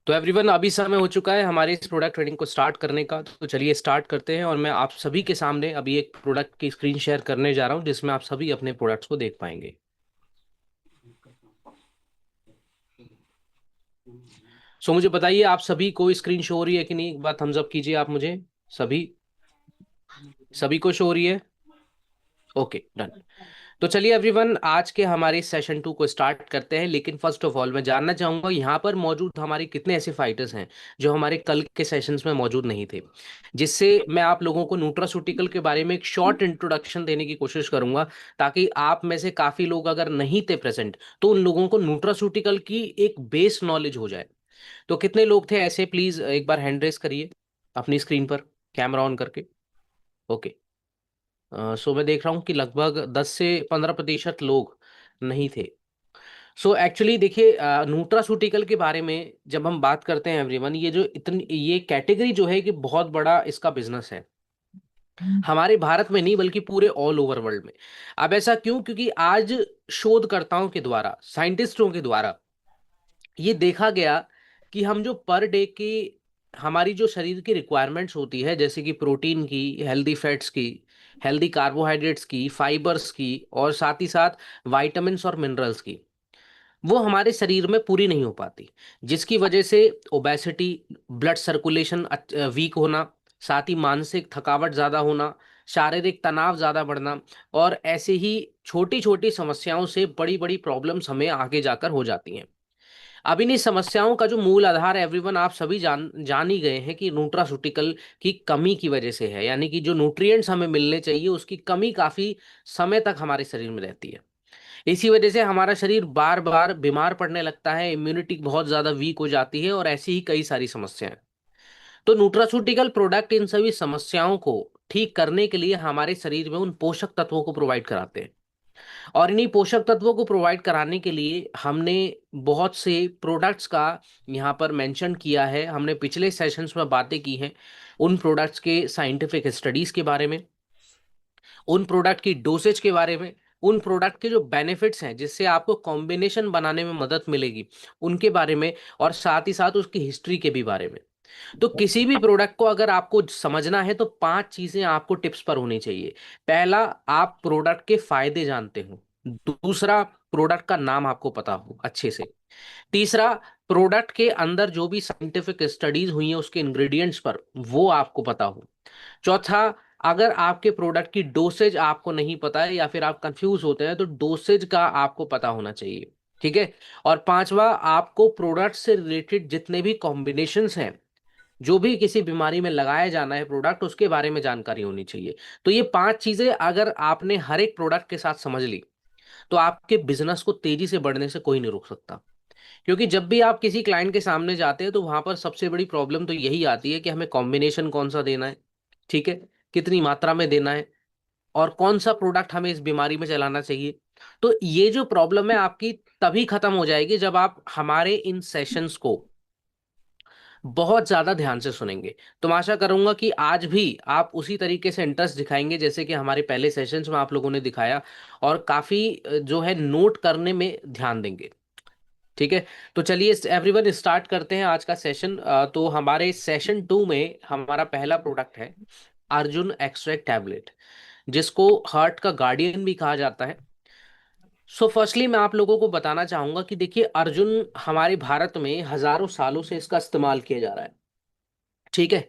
तो एवरीवन, अभी समय हो चुका है हमारे इस प्रोडक्ट ट्रेडिंग को स्टार्ट करने का। तो चलिए स्टार्ट करते हैं। और मैं आप सभी के सामने अभी एक प्रोडक्ट की स्क्रीन शेयर करने जा रहा हूं जिसमें आप सभी अपने प्रोडक्ट्स को देख पाएंगे। सो मुझे बताइए, आप सभी को स्क्रीन शो हो रही है कि नहीं? एक बार थम्स अप कीजिए आप मुझे। सभी सभी को शो हो रही है? Okay, done. तो चलिए एवरीवन, आज के हमारे सेशन 2 को स्टार्ट करते हैं। लेकिन फर्स्ट ऑफ ऑल मैं जानना चाहूंगा यहाँ पर मौजूद हमारे कितने ऐसे फाइटर्स हैं जो हमारे कल के सेशंस में मौजूद नहीं थे, जिससे मैं आप लोगों को न्यूट्रास्यूटिकल के बारे में एक शॉर्ट इंट्रोडक्शन देने की कोशिश करूंगा, ताकि आप में से काफी लोग अगर नहीं थे प्रेजेंट तो उन लोगों को न्यूट्रास्यूटिकल की एक बेस नॉलेज हो जाए। तो कितने लोग थे ऐसे? प्लीज एक बार हैंड रेस करिए अपनी स्क्रीन पर, कैमरा ऑन करके। ओके। सो मैं देख रहा हूँ कि लगभग 10 से 15% लोग नहीं थे। सो एक्चुअली देखिए, न्यूट्रास्यूटिकल के बारे में जब हम बात करते हैं एवरीवन, ये जो इतनी ये कैटेगरी जो है कि बहुत बड़ा इसका बिजनेस है। हमारे भारत में नहीं बल्कि पूरे ऑल ओवर वर्ल्ड में। अब ऐसा क्यों? क्योंकि आज शोधकर्ताओं के द्वारा, साइंटिस्टों के द्वारा ये देखा गया कि हम जो पर डे की हमारी जो शरीर की रिक्वायरमेंट्स होती है, जैसे कि प्रोटीन की, हेल्दी फैट्स की, हेल्दी कार्बोहाइड्रेट्स की, फाइबर्स की, और साथ ही साथ वाइटामिन्स और मिनरल्स की, वो हमारे शरीर में पूरी नहीं हो पाती। जिसकी वजह से ओबेसिटी, ब्लड सर्कुलेशन वीक होना, साथ ही मानसिक थकावट ज़्यादा होना, शारीरिक तनाव ज़्यादा बढ़ना, और ऐसे ही छोटी छोटी समस्याओं से बड़ी बड़ी प्रॉब्लम्स हमें आगे जाकर हो जाती हैं। अब इन्हीं समस्याओं का जो मूल आधार है एवरीवन, आप सभी जान ही गए हैं कि न्यूट्रास्यूटिकल की कमी की वजह से है। यानी कि जो न्यूट्रिएंट्स हमें मिलने चाहिए उसकी कमी काफ़ी समय तक हमारे शरीर में रहती है। इसी वजह से हमारा शरीर बार बार बीमार पड़ने लगता है, इम्यूनिटी बहुत ज़्यादा वीक हो जाती है, और ऐसी ही कई सारी समस्याएं। तो न्यूट्रास्यूटिकल प्रोडक्ट इन सभी समस्याओं को ठीक करने के लिए हमारे शरीर में उन पोषक तत्वों को प्रोवाइड कराते हैं। और इन्हीं पोषक तत्वों को प्रोवाइड कराने के लिए हमने बहुत से प्रोडक्ट्स का यहाँ पर मेंशन किया है। हमने पिछले सेशंस में बातें की हैं उन प्रोडक्ट्स के साइंटिफिक स्टडीज के बारे में, उन प्रोडक्ट की डोसेज के बारे में, उन प्रोडक्ट के जो बेनिफिट्स हैं जिससे आपको कॉम्बिनेशन बनाने में मदद मिलेगी उनके बारे में, और साथ ही साथ उसकी हिस्ट्री के भी बारे में। तो किसी भी प्रोडक्ट को अगर आपको समझना है तो 5 चीजें आपको टिप्स पर होनी चाहिए। पहला, आप प्रोडक्ट के फायदे जानते हो। दूसरा, प्रोडक्ट का नाम आपको पता हो अच्छे से। तीसरा, प्रोडक्ट के अंदर जो भी साइंटिफिक स्टडीज हुई हैं उसके इंग्रेडिएंट्स पर, वो आपको पता हो। चौथा, अगर आपके प्रोडक्ट की डोसेज आपको नहीं पता है या फिर आप कंफ्यूज होते हैं तो डोसेज का आपको पता होना चाहिए। ठीक है। और पांचवा, आपको प्रोडक्ट से रिलेटेड जितने भी कॉम्बिनेशंस हैं, जो भी किसी बीमारी में लगाया जाना है प्रोडक्ट, उसके बारे में जानकारी होनी चाहिए। तो ये 5 चीजें अगर आपने हर एक प्रोडक्ट के साथ समझ ली तो आपके बिजनेस को तेजी से बढ़ने से कोई नहीं रोक सकता। क्योंकि जब भी आप किसी क्लाइंट के सामने जाते हैं तो वहां पर सबसे बड़ी प्रॉब्लम तो यही आती है कि हमें कॉम्बिनेशन कौन सा देना है, ठीक है, कितनी मात्रा में देना है, और कौन सा प्रोडक्ट हमें इस बीमारी में चलाना चाहिए। तो ये जो प्रॉब्लम है आपकी तभी खत्म हो जाएगी जब आप हमारे इन सेशंस को बहुत ज्यादा ध्यान से सुनेंगे। तो मैं आशा करूंगा कि आज भी आप उसी तरीके से इंटरेस्ट दिखाएंगे जैसे कि हमारे पहले सेशंस में आप लोगों ने दिखाया, और काफी जो है नोट करने में ध्यान देंगे। ठीक है। तो चलिए एवरीवन स्टार्ट करते हैं आज का सेशन। तो हमारे सेशन 2 में हमारा पहला प्रोडक्ट है अर्जुन एक्सट्रैक्ट टैबलेट, जिसको हार्ट का गार्डियन भी कहा जाता है। सो फर्स्टली मैं आप लोगों को बताना चाहूंगा कि देखिए, अर्जुन हमारे भारत में हजारों सालों से इसका इस्तेमाल किया जा रहा है। ठीक है।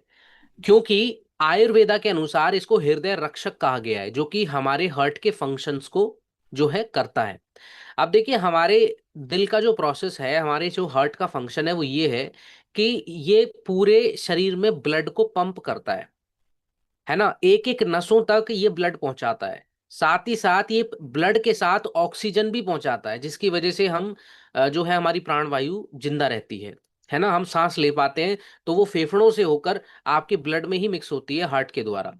क्योंकि आयुर्वेदा के अनुसार इसको हृदय रक्षक कहा गया है, जो कि हमारे हार्ट के फंक्शंस को जो है करता है। अब देखिए, हमारे दिल का जो प्रोसेस है, हमारे जो हार्ट का फंक्शन है वो ये है कि ये पूरे शरीर में ब्लड को पंप करता है ना, एक एक नसों तक ये ब्लड पहुंचाता है। साथ ही साथ ये ब्लड के साथ ऑक्सीजन भी पहुंचाता है, जिसकी वजह से हम जो है हमारी प्राणवायु जिंदा रहती है ना, हम सांस ले पाते हैं। तो वो फेफड़ों से होकर आपके ब्लड में ही मिक्स होती है हार्ट के द्वारा।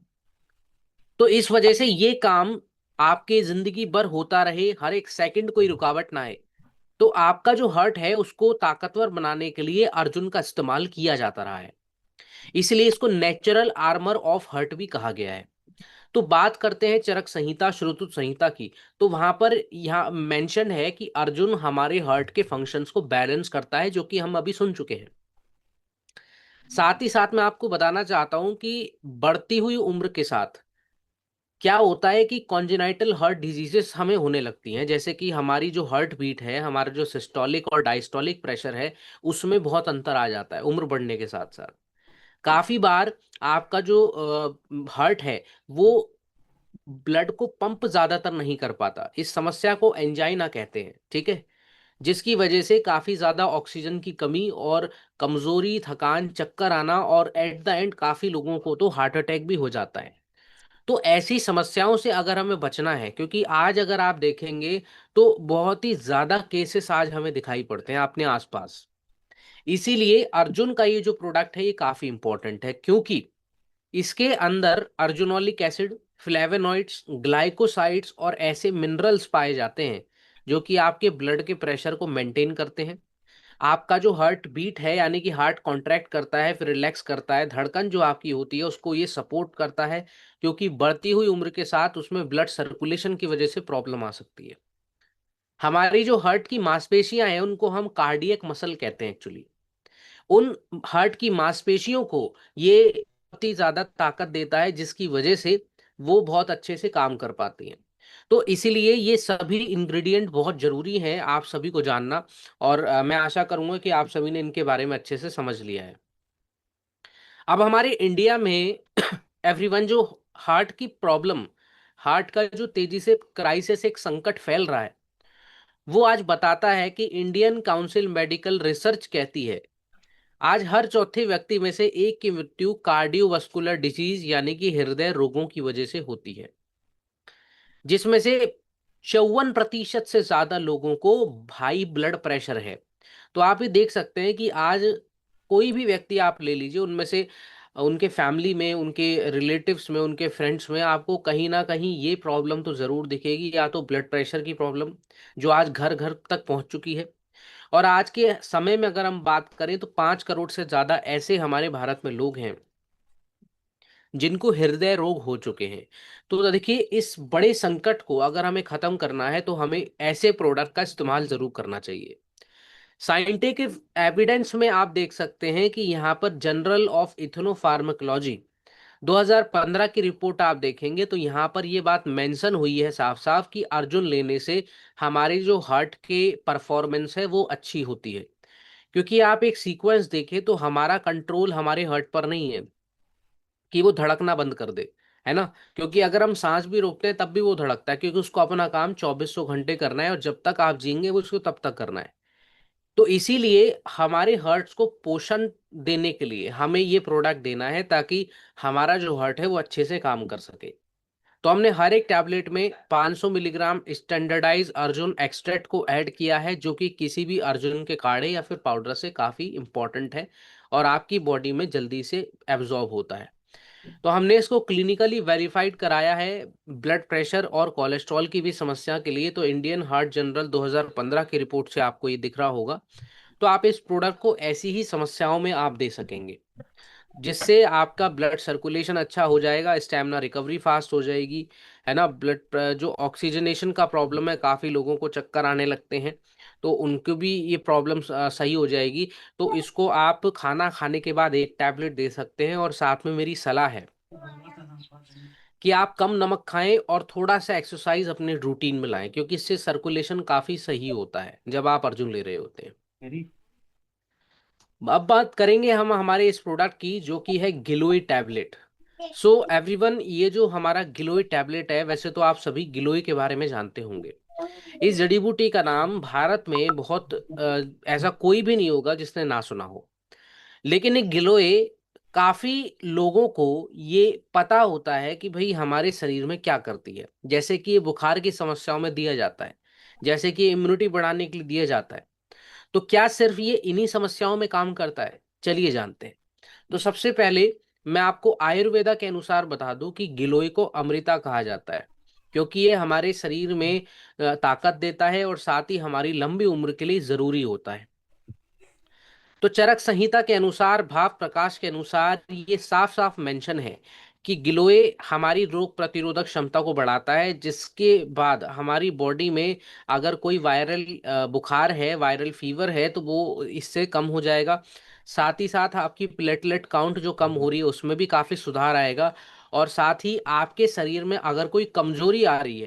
तो इस वजह से ये काम आपके जिंदगी भर होता रहे, हर एक सेकंड कोई रुकावट ना आए। तो आपका जो हार्ट है उसको ताकतवर बनाने के लिए अर्जुन का इस्तेमाल किया जाता रहा है। इसलिए इसको नेचुरल आर्मर ऑफ हार्ट भी कहा गया है। तो बात करते हैं चरक संहिता, श्रुतु संहिता की। तो वहां पर यहाँ मेंशन है कि अर्जुन हमारे हार्ट के फंक्शंस को बैलेंस करता है, जो कि हम अभी सुन चुके हैं। साथ ही साथ मैं आपको बताना चाहता हूं कि बढ़ती हुई उम्र के साथ क्या होता है कि कॉन्जेनाइटल हार्ट डिजीजेस हमें होने लगती हैं, जैसे कि हमारी जो हार्ट बीट है, हमारा जो सिस्टोलिक और डायस्टोलिक प्रेशर है, उसमें बहुत अंतर आ जाता है उम्र बढ़ने के साथ साथ। काफी बार आपका जो हार्ट है वो ब्लड को पंप ज्यादातर नहीं कर पाता। इस समस्या को एंजाइना कहते हैं, ठीक है। जिसकी वजह से काफी ज्यादा ऑक्सीजन की कमी और कमजोरी, थकान, चक्कर आना और एट द एंड काफी लोगों को तो हार्ट अटैक भी हो जाता है। तो ऐसी समस्याओं से अगर हमें बचना है, क्योंकि आज अगर आप देखेंगे तो बहुत ही ज्यादा केसेस आज हमें दिखाई पड़ते हैं अपने आसपास। इसीलिए अर्जुन का ये जो प्रोडक्ट है ये काफी इंपॉर्टेंट है, क्योंकि इसके अंदर अर्जुनोलिक एसिड, फ्लेवेनॉइड्स, ग्लाइकोसाइड्स और ऐसे मिनरल्स पाए जाते हैं जो कि आपके ब्लड के प्रेशर को मेंटेन करते हैं। आपका जो हार्ट बीट है, यानी कि हार्ट कॉन्ट्रैक्ट करता है फिर रिलैक्स करता है, धड़कन जो आपकी होती है उसको ये सपोर्ट करता है, क्योंकि बढ़ती हुई उम्र के साथ उसमें ब्लड सर्कुलेशन की वजह से प्रॉब्लम आ सकती है। हमारी जो हार्ट की मांसपेशियां हैं उनको हम कार्डियक मसल कहते हैं एक्चुअली। उन हार्ट की मांसपेशियों को ये बहुत ही ज्यादा ताकत देता है, जिसकी वजह से वो बहुत अच्छे से काम कर पाती हैं। तो इसीलिए ये सभी इंग्रेडिएंट बहुत जरूरी हैं आप सभी को जानना। और मैं आशा करूंगा कि आप सभी ने इनके बारे में अच्छे से समझ लिया है। अब हमारे इंडिया में एवरीवन जो हार्ट की प्रॉब्लम, हार्ट का जो तेजी से क्राइसिस, एक संकट फैल रहा है, वो आज बताता है कि इंडियन काउंसिल मेडिकल रिसर्च कहती है आज हर चौथे व्यक्ति में से एक की मृत्यु कार्डियोवास्कुलर डिजीज यानी कि हृदय रोगों की वजह से होती है, जिसमें से 54% से ज्यादा लोगों को हाई ब्लड प्रेशर है। तो आप ये देख सकते हैं कि आज कोई भी व्यक्ति आप ले लीजिए, उनमें से उनके फैमिली में, उनके रिलेटिव्स में, उनके फ्रेंड्स में आपको कहीं ना कहीं ये प्रॉब्लम तो जरूर दिखेगी, या तो ब्लड प्रेशर की प्रॉब्लम जो आज घर घर तक पहुंच चुकी है। और आज के समय में अगर हम बात करें तो 5 करोड़ से ज्यादा ऐसे हमारे भारत में लोग हैं जिनको हृदय रोग हो चुके हैं। तो देखिए, इस बड़े संकट को अगर हमें खत्म करना है तो हमें ऐसे प्रोडक्ट का इस्तेमाल जरूर करना चाहिए। साइंटिफिक एविडेंस में आप देख सकते हैं कि यहाँ पर जर्नल ऑफ इथनोफार्माकोलॉजी 2015 की रिपोर्ट आप देखेंगे तो यहाँ पर ये बात मेंशन हुई है साफ साफ कि अर्जुन लेने से हमारे जो हार्ट के परफॉर्मेंस है वो अच्छी होती है। क्योंकि आप एक सीक्वेंस देखें तो हमारा कंट्रोल हमारे हार्ट पर नहीं है कि वो धड़कना बंद कर दे, है ना। क्योंकि अगर हम सांस भी रोकते हैं तब भी वो धड़कता है, क्योंकि उसको अपना काम 2400 घंटे करना है और जब तक आप जिएंगे वो उसको तब तक करना है। तो इसीलिए हमारे हार्ट्स को पोषण देने के लिए हमें ये प्रोडक्ट देना है ताकि हमारा जो हार्ट है वो अच्छे से काम कर सके। तो हमने हर एक टैबलेट में 500 मिलीग्राम स्टैंडर्डाइज अर्जुन एक्सट्रैक्ट को ऐड किया है, जो कि किसी भी अर्जुन के काढ़े या फिर पाउडर से काफ़ी इंपॉर्टेंट है और आपकी बॉडी में जल्दी से एब्जॉर्ब होता है। तो हमने इसको क्लिनिकली वेरीफाइड कराया है ब्लड प्रेशर और कोलेस्ट्रॉल की भी समस्या के लिए। तो इंडियन हार्ट जनरल 2015 की रिपोर्ट से आपको ये दिख रहा होगा। तो आप इस प्रोडक्ट को ऐसी ही समस्याओं में आप दे सकेंगे, जिससे आपका ब्लड सर्कुलेशन अच्छा हो जाएगा, स्टेमिना रिकवरी फास्ट हो जाएगी, है ना। ब्लड जो ऑक्सीजनेशन का प्रॉब्लम है, काफ़ी लोगों को चक्कर आने लगते हैं, तो उनको भी ये प्रॉब्लम सही हो जाएगी। तो इसको आप खाना खाने के बाद एक टैबलेट दे सकते हैं। और साथ में मेरी सलाह है कि आप कम नमक खाएं और थोड़ा सा एक्सरसाइज अपने रूटीन में लाएं, क्योंकि इससे सर्कुलेशन काफ़ी सही होता है जब आप अर्जुन ले रहे होते हैं। अब बात करेंगे हम हमारे इस प्रोडक्ट की जो कि है गिलोय टैबलेट। सो एवरीवन, ये जो हमारा गिलोय टैबलेट है, वैसे तो आप सभी गिलोय के बारे में जानते होंगे। इस जड़ी बूटी का नाम भारत में बहुत ऐसा कोई भी नहीं होगा जिसने ना सुना हो। लेकिन एक गिलोय काफी लोगों को ये पता होता है कि भाई हमारे शरीर में क्या करती है। जैसे कि ये बुखार की समस्याओं में दिया जाता है, जैसे कि इम्यूनिटी बढ़ाने के लिए दिया जाता है। तो क्या सिर्फ ये इन्हीं समस्याओं में काम करता है? चलिए जानते हैं। तो सबसे पहले मैं आपको आयुर्वेदा के अनुसार बता दूं कि गिलोय को अमृता कहा जाता है, क्योंकि ये हमारे शरीर में ताकत देता है और साथ ही हमारी लंबी उम्र के लिए जरूरी होता है। तो चरक संहिता के अनुसार, भाव प्रकाश के अनुसार ये साफ साफ मेंशन है कि गिलोय हमारी रोग प्रतिरोधक क्षमता को बढ़ाता है, जिसके बाद हमारी बॉडी में अगर कोई वायरल बुखार है, वायरल फीवर है, तो वो इससे कम हो जाएगा। साथ ही साथ आपकी प्लेटलेट काउंट जो कम हो रही है उसमें भी काफी सुधार आएगा। और साथ ही आपके शरीर में अगर कोई कमजोरी आ रही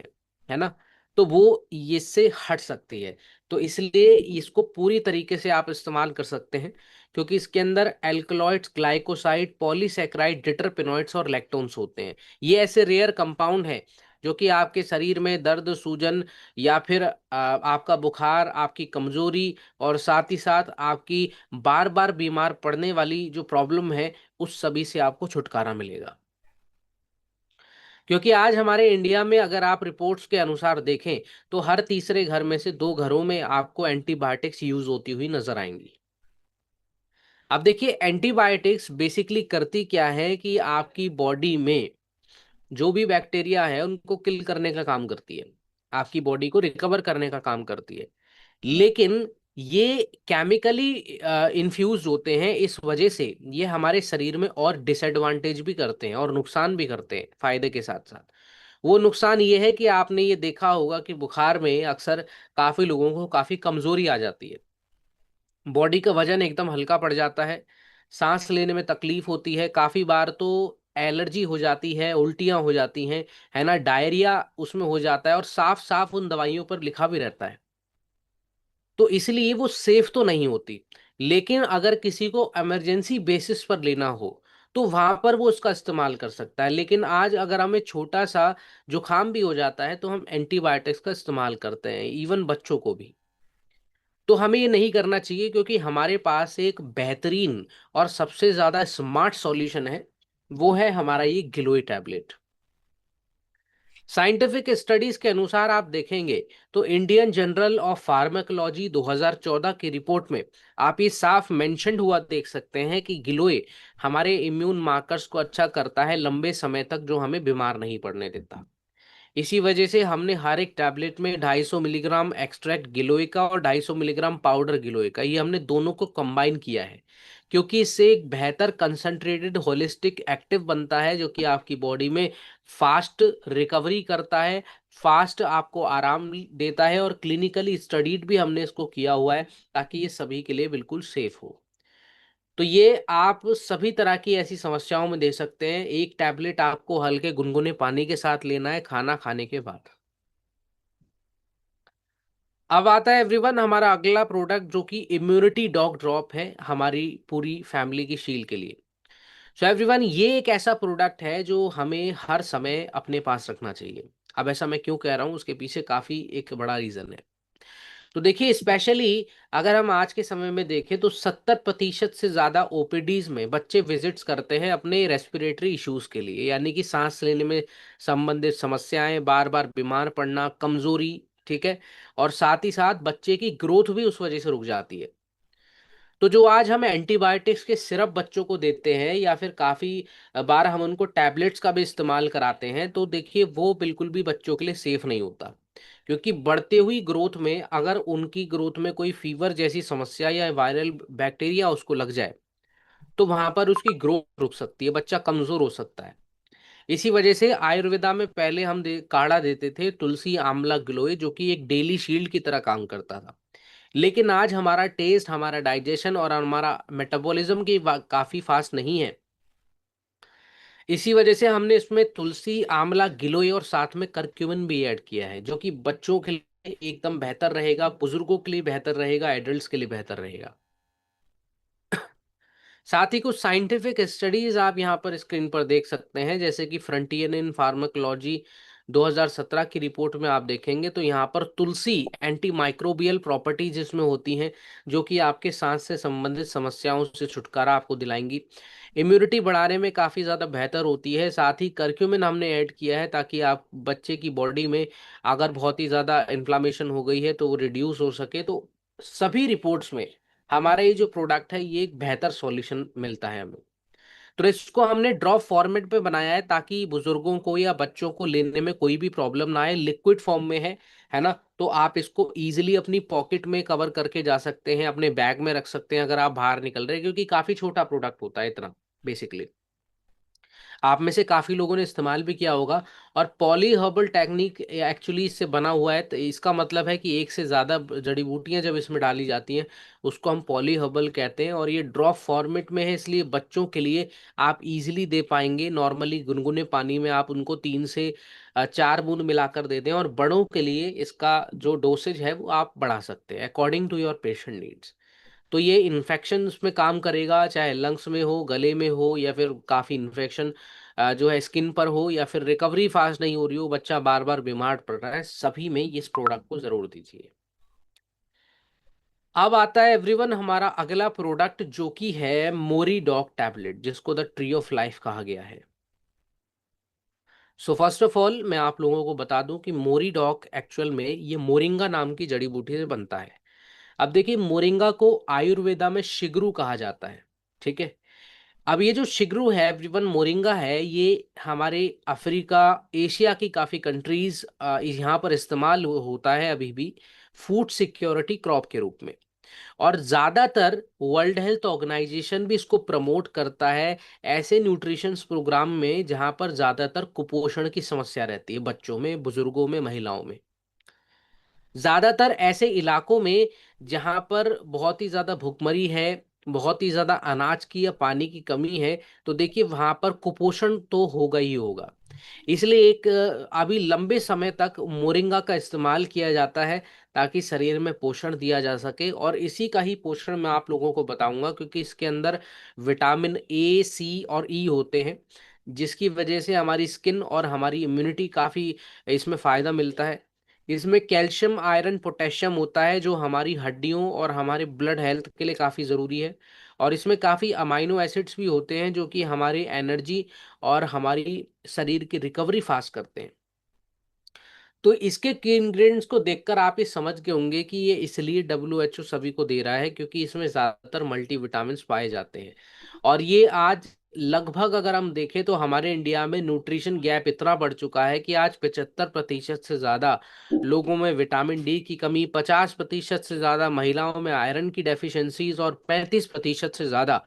है ना, तो वो इससे हट सकती है। तो इसलिए इसको पूरी तरीके से आप इस्तेमाल कर सकते हैं, क्योंकि इसके अंदर एल्कलॉइड्स, ग्लाइकोसाइड, पॉलीसैकेराइड, डिटरपेनॉइड्स और लैक्टोन्स होते हैं। ये ऐसे रेयर कंपाउंड है जो कि आपके शरीर में दर्द, सूजन, या फिर आपका बुखार, आपकी कमजोरी, और साथ ही साथ आपकी बार बार बीमार पड़ने वाली जो प्रॉब्लम है, उस सभी से आपको छुटकारा मिलेगा। क्योंकि आज हमारे इंडिया में अगर आप रिपोर्ट्स के अनुसार देखें तो हर तीसरे घर में से 2 घरों में आपको एंटीबायोटिक्स यूज होती हुई नजर आएंगी। अब देखिए, एंटीबायोटिक्स बेसिकली करती क्या है कि आपकी बॉडी में जो भी बैक्टीरिया है उनको किल करने का काम करती है, आपकी बॉडी को रिकवर करने का काम करती है। लेकिन ये केमिकली इन्फ्यूज होते हैं, इस वजह से ये हमारे शरीर में और डिसएडवांटेज भी करते हैं और नुकसान भी करते हैं फायदे के साथ साथ। वो नुकसान ये है कि आपने ये देखा होगा कि बुखार में अक्सर काफी लोगों को काफी कमजोरी आ जाती है, बॉडी का वजन एकदम हल्का पड़ जाता है, सांस लेने में तकलीफ होती है, काफी बार तो एलर्जी हो जाती है, उल्टियां हो जाती हैं, है ना, डायरिया उसमें हो जाता है, और साफ साफ उन दवाइयों पर लिखा भी रहता है। तो इसलिए वो सेफ तो नहीं होती। लेकिन अगर किसी को इमरजेंसी बेसिस पर लेना हो तो वहां पर वो उसका इस्तेमाल कर सकता है। लेकिन आज अगर हमें छोटा सा जुकाम भी हो जाता है तो हम एंटीबायोटिक्स का इस्तेमाल करते हैं, इवन बच्चों को भी। तो हमें ये नहीं करना चाहिए, क्योंकि हमारे पास एक बेहतरीन और सबसे ज्यादा स्मार्ट सॉल्यूशन है, वो है हमारा ये गिलोय टैबलेट। साइंटिफिक स्टडीज के अनुसार आप देखेंगे तो इंडियन जर्नल ऑफ फार्माकोलॉजी 2014 की रिपोर्ट में आप ये साफ मेंशन्ड हुआ देख सकते हैं कि गिलोय हमारे इम्यून मार्कर्स को अच्छा करता है लंबे समय तक, जो हमें बीमार नहीं पड़ने देता। इसी वजह से हमने हर एक टैबलेट में 250 मिलीग्राम एक्सट्रैक्ट गिलोय का और 250 मिलीग्राम पाउडर गिलोय का, ये हमने दोनों को कंबाइन किया है, क्योंकि इससे एक बेहतर कंसंट्रेटेड होलिस्टिक एक्टिव बनता है, जो कि आपकी बॉडी में फास्ट रिकवरी करता है, फास्ट आपको आराम देता है, और क्लिनिकली स्टडीड भी हमने इसको किया हुआ है, ताकि ये सभी के लिए बिल्कुल सेफ हो। तो ये आप सभी तरह की ऐसी समस्याओं में दे सकते हैं। एक टैबलेट आपको हल्के गुनगुने पानी के साथ लेना है खाना खाने के बाद। अब आता है एवरीवन हमारा अगला प्रोडक्ट, जो कि इम्यूनिटी डॉग ड्रॉप है हमारी पूरी फैमिली की शील्ड के लिए। सो एवरीवन, ये एक ऐसा प्रोडक्ट है जो हमें हर समय अपने पास रखना चाहिए। अब ऐसा मैं क्यों कह रहा हूँ, उसके पीछे काफी एक बड़ा रीजन है। तो देखिए, स्पेशली अगर हम आज के समय में देखें तो 70% से ज्यादा ओपीडीज में बच्चे विजिट्स करते हैं अपने रेस्पिरेटरी इश्यूज के लिए, यानी कि सांस लेने में संबंधित समस्याएं, बार बार बीमार पड़ना, कमजोरी, ठीक है, और साथ ही साथ बच्चे की ग्रोथ भी उस वजह से रुक जाती है। तो जो आज हम एंटीबायोटिक्स के सिरप बच्चों को देते हैं, या फिर काफी बार हम उनको टैबलेट्स का भी इस्तेमाल कराते हैं, तो देखिए वो बिल्कुल भी बच्चों के लिए सेफ नहीं होता। क्योंकि बढ़ते हुई ग्रोथ में अगर उनकी ग्रोथ में कोई फीवर जैसी समस्या या वायरल बैक्टीरिया उसको लग जाए, तो वहां पर उसकी ग्रोथ रुक सकती है, बच्चा कमजोर हो सकता है। इसी वजह से आयुर्वेदा में पहले हम काढ़ा देते थे तुलसी आंवला गिलोय, जो कि एक डेली शील्ड की तरह काम करता था। लेकिन आज हमारा टेस्ट, हमारा डाइजेशन और हमारा मेटाबॉलिज्म की काफी फास्ट नहीं है। इसी वजह से हमने इसमें तुलसी आंवला गिलोय और साथ में करक्यूमिन भी ऐड किया है, जो कि बच्चों के लिए एकदम बेहतर रहेगा, बुजुर्गों के लिए बेहतर रहेगा, एडल्ट्स के लिए बेहतर रहेगा। साथ ही कुछ साइंटिफिक स्टडीज आप यहाँ पर स्क्रीन पर देख सकते हैं, जैसे कि फ्रंटियर इन फार्माकोलॉजी 2017 की रिपोर्ट में आप देखेंगे तो यहाँ पर तुलसी एंटी माइक्रोबियल प्रॉपर्टीज इसमें होती हैं, जो कि आपके सांस से संबंधित समस्याओं से छुटकारा आपको दिलाएंगी, इम्यूनिटी बढ़ाने में काफ़ी ज़्यादा बेहतर होती है। साथ ही करक्यूमिन हमने ऐड किया है, ताकि आप बच्चे की बॉडी में अगर बहुत ही ज़्यादा इन्फ्लामेशन हो गई है तो वो रिड्यूस हो सके। तो सभी रिपोर्ट्स में हमारा ये जो प्रोडक्ट है ये एक बेहतर सॉल्यूशन मिलता है हमें। तो इसको हमने ड्रॉप फॉर्मेट पे बनाया है, ताकि बुजुर्गों को या बच्चों को लेने में कोई भी प्रॉब्लम ना आए, लिक्विड फॉर्म में है ना। तो आप इसको इजीली अपनी पॉकेट में कवर करके जा सकते हैं, अपने बैग में रख सकते हैं अगर आप बाहर निकल रहे हैं, क्योंकि काफी छोटा प्रोडक्ट होता है इतना बेसिकली। आप में से काफी लोगों ने इस्तेमाल भी किया होगा। और पॉली हर्बल टेक्निक एक्चुअली इससे बना हुआ है, तो इसका मतलब है कि एक से ज्यादा जड़ी बूटियां जब इसमें डाली जाती हैं उसको हम पॉली हर्बल कहते हैं। और ये ड्रॉप फॉर्मेट में है, इसलिए बच्चों के लिए आप इजीली दे पाएंगे। नॉर्मली गुनगुने पानी में आप उनको 3 से 4 बूंद मिलाकर दे दें। और बड़ों के लिए इसका जो डोसेज है वो आप बढ़ा सकते हैं according to your patient needs. तो ये इन्फेक्शन में काम करेगा, चाहे लंग्स में हो, गले में हो, या फिर काफ़ी इन्फेक्शन जो है स्किन पर हो, या फिर रिकवरी फास्ट नहीं हो रही हो, बच्चा बार बार बीमार पड़ रहा है, सभी में इस प्रोडक्ट को जरूर दीजिए। अब आता है एवरीवन हमारा अगला प्रोडक्ट, जो कि है मोरी डॉग टैबलेट, जिसको द ट्री ऑफ लाइफ कहा गया है। सो फर्स्ट ऑफ ऑल मैं आप लोगों को बता दूं कि मोरी डॉग एक्चुअल में ये मोरिंगा नाम की जड़ी बूटी से बनता है। अब देखिए, मोरिंगा को आयुर्वेदा में शिगरू कहा जाता है। ठीक है। अब ये जो शिगरू है एवरीवन, मोरिंगा है, ये हमारे अफ्रीका, एशिया की काफ़ी कंट्रीज यहाँ पर इस्तेमाल होता है अभी भी फूड सिक्योरिटी क्रॉप के रूप में। और ज़्यादातर वर्ल्ड हेल्थ ऑर्गेनाइजेशन भी इसको प्रमोट करता है ऐसे न्यूट्रिशन प्रोग्राम में जहाँ पर ज़्यादातर कुपोषण की समस्या रहती है, बच्चों में, बुजुर्गों में, महिलाओं में। ज्यादातर ऐसे इलाकों में जहां पर बहुत ही ज्यादा भुखमरी है, बहुत ही ज्यादा अनाज की या पानी की कमी है, तो देखिए वहां पर कुपोषण तो होगा ही होगा। इसलिए अभी लंबे समय तक मोरिंगा का इस्तेमाल किया जाता है ताकि शरीर में पोषण दिया जा सके। और इसी का ही पोषण मैं आप लोगों को बताऊंगा, क्योंकि इसके अंदर विटामिन ए, सी और ई होते हैं, जिसकी वजह से हमारी स्किन और हमारी इम्यूनिटी काफ़ी इसमें फ़ायदा मिलता है। इसमें कैल्शियम, आयरन, पोटेशियम होता है, जो हमारी हड्डियों और हमारे ब्लड हेल्थ के लिए काफ़ी ज़रूरी है। और इसमें काफ़ी अमाइनो एसिड्स भी होते हैं जो कि हमारी एनर्जी और हमारी शरीर की रिकवरी फास्ट करते हैं। तो इसके की इंग्रेडिएंट्स को देखकर आप ये समझ गए होंगे कि ये इसलिए WHO सभी को दे रहा है, क्योंकि इसमें ज़्यादातर मल्टीविटामिन्स पाए जाते हैं। और ये आज लगभग अगर हम देखें तो हमारे इंडिया में न्यूट्रिशन गैप इतना बढ़ चुका है कि आज 75% से ज़्यादा लोगों में विटामिन डी की कमी, 50% से ज़्यादा महिलाओं में आयरन की डेफिशिएंसीज, और 35% से ज़्यादा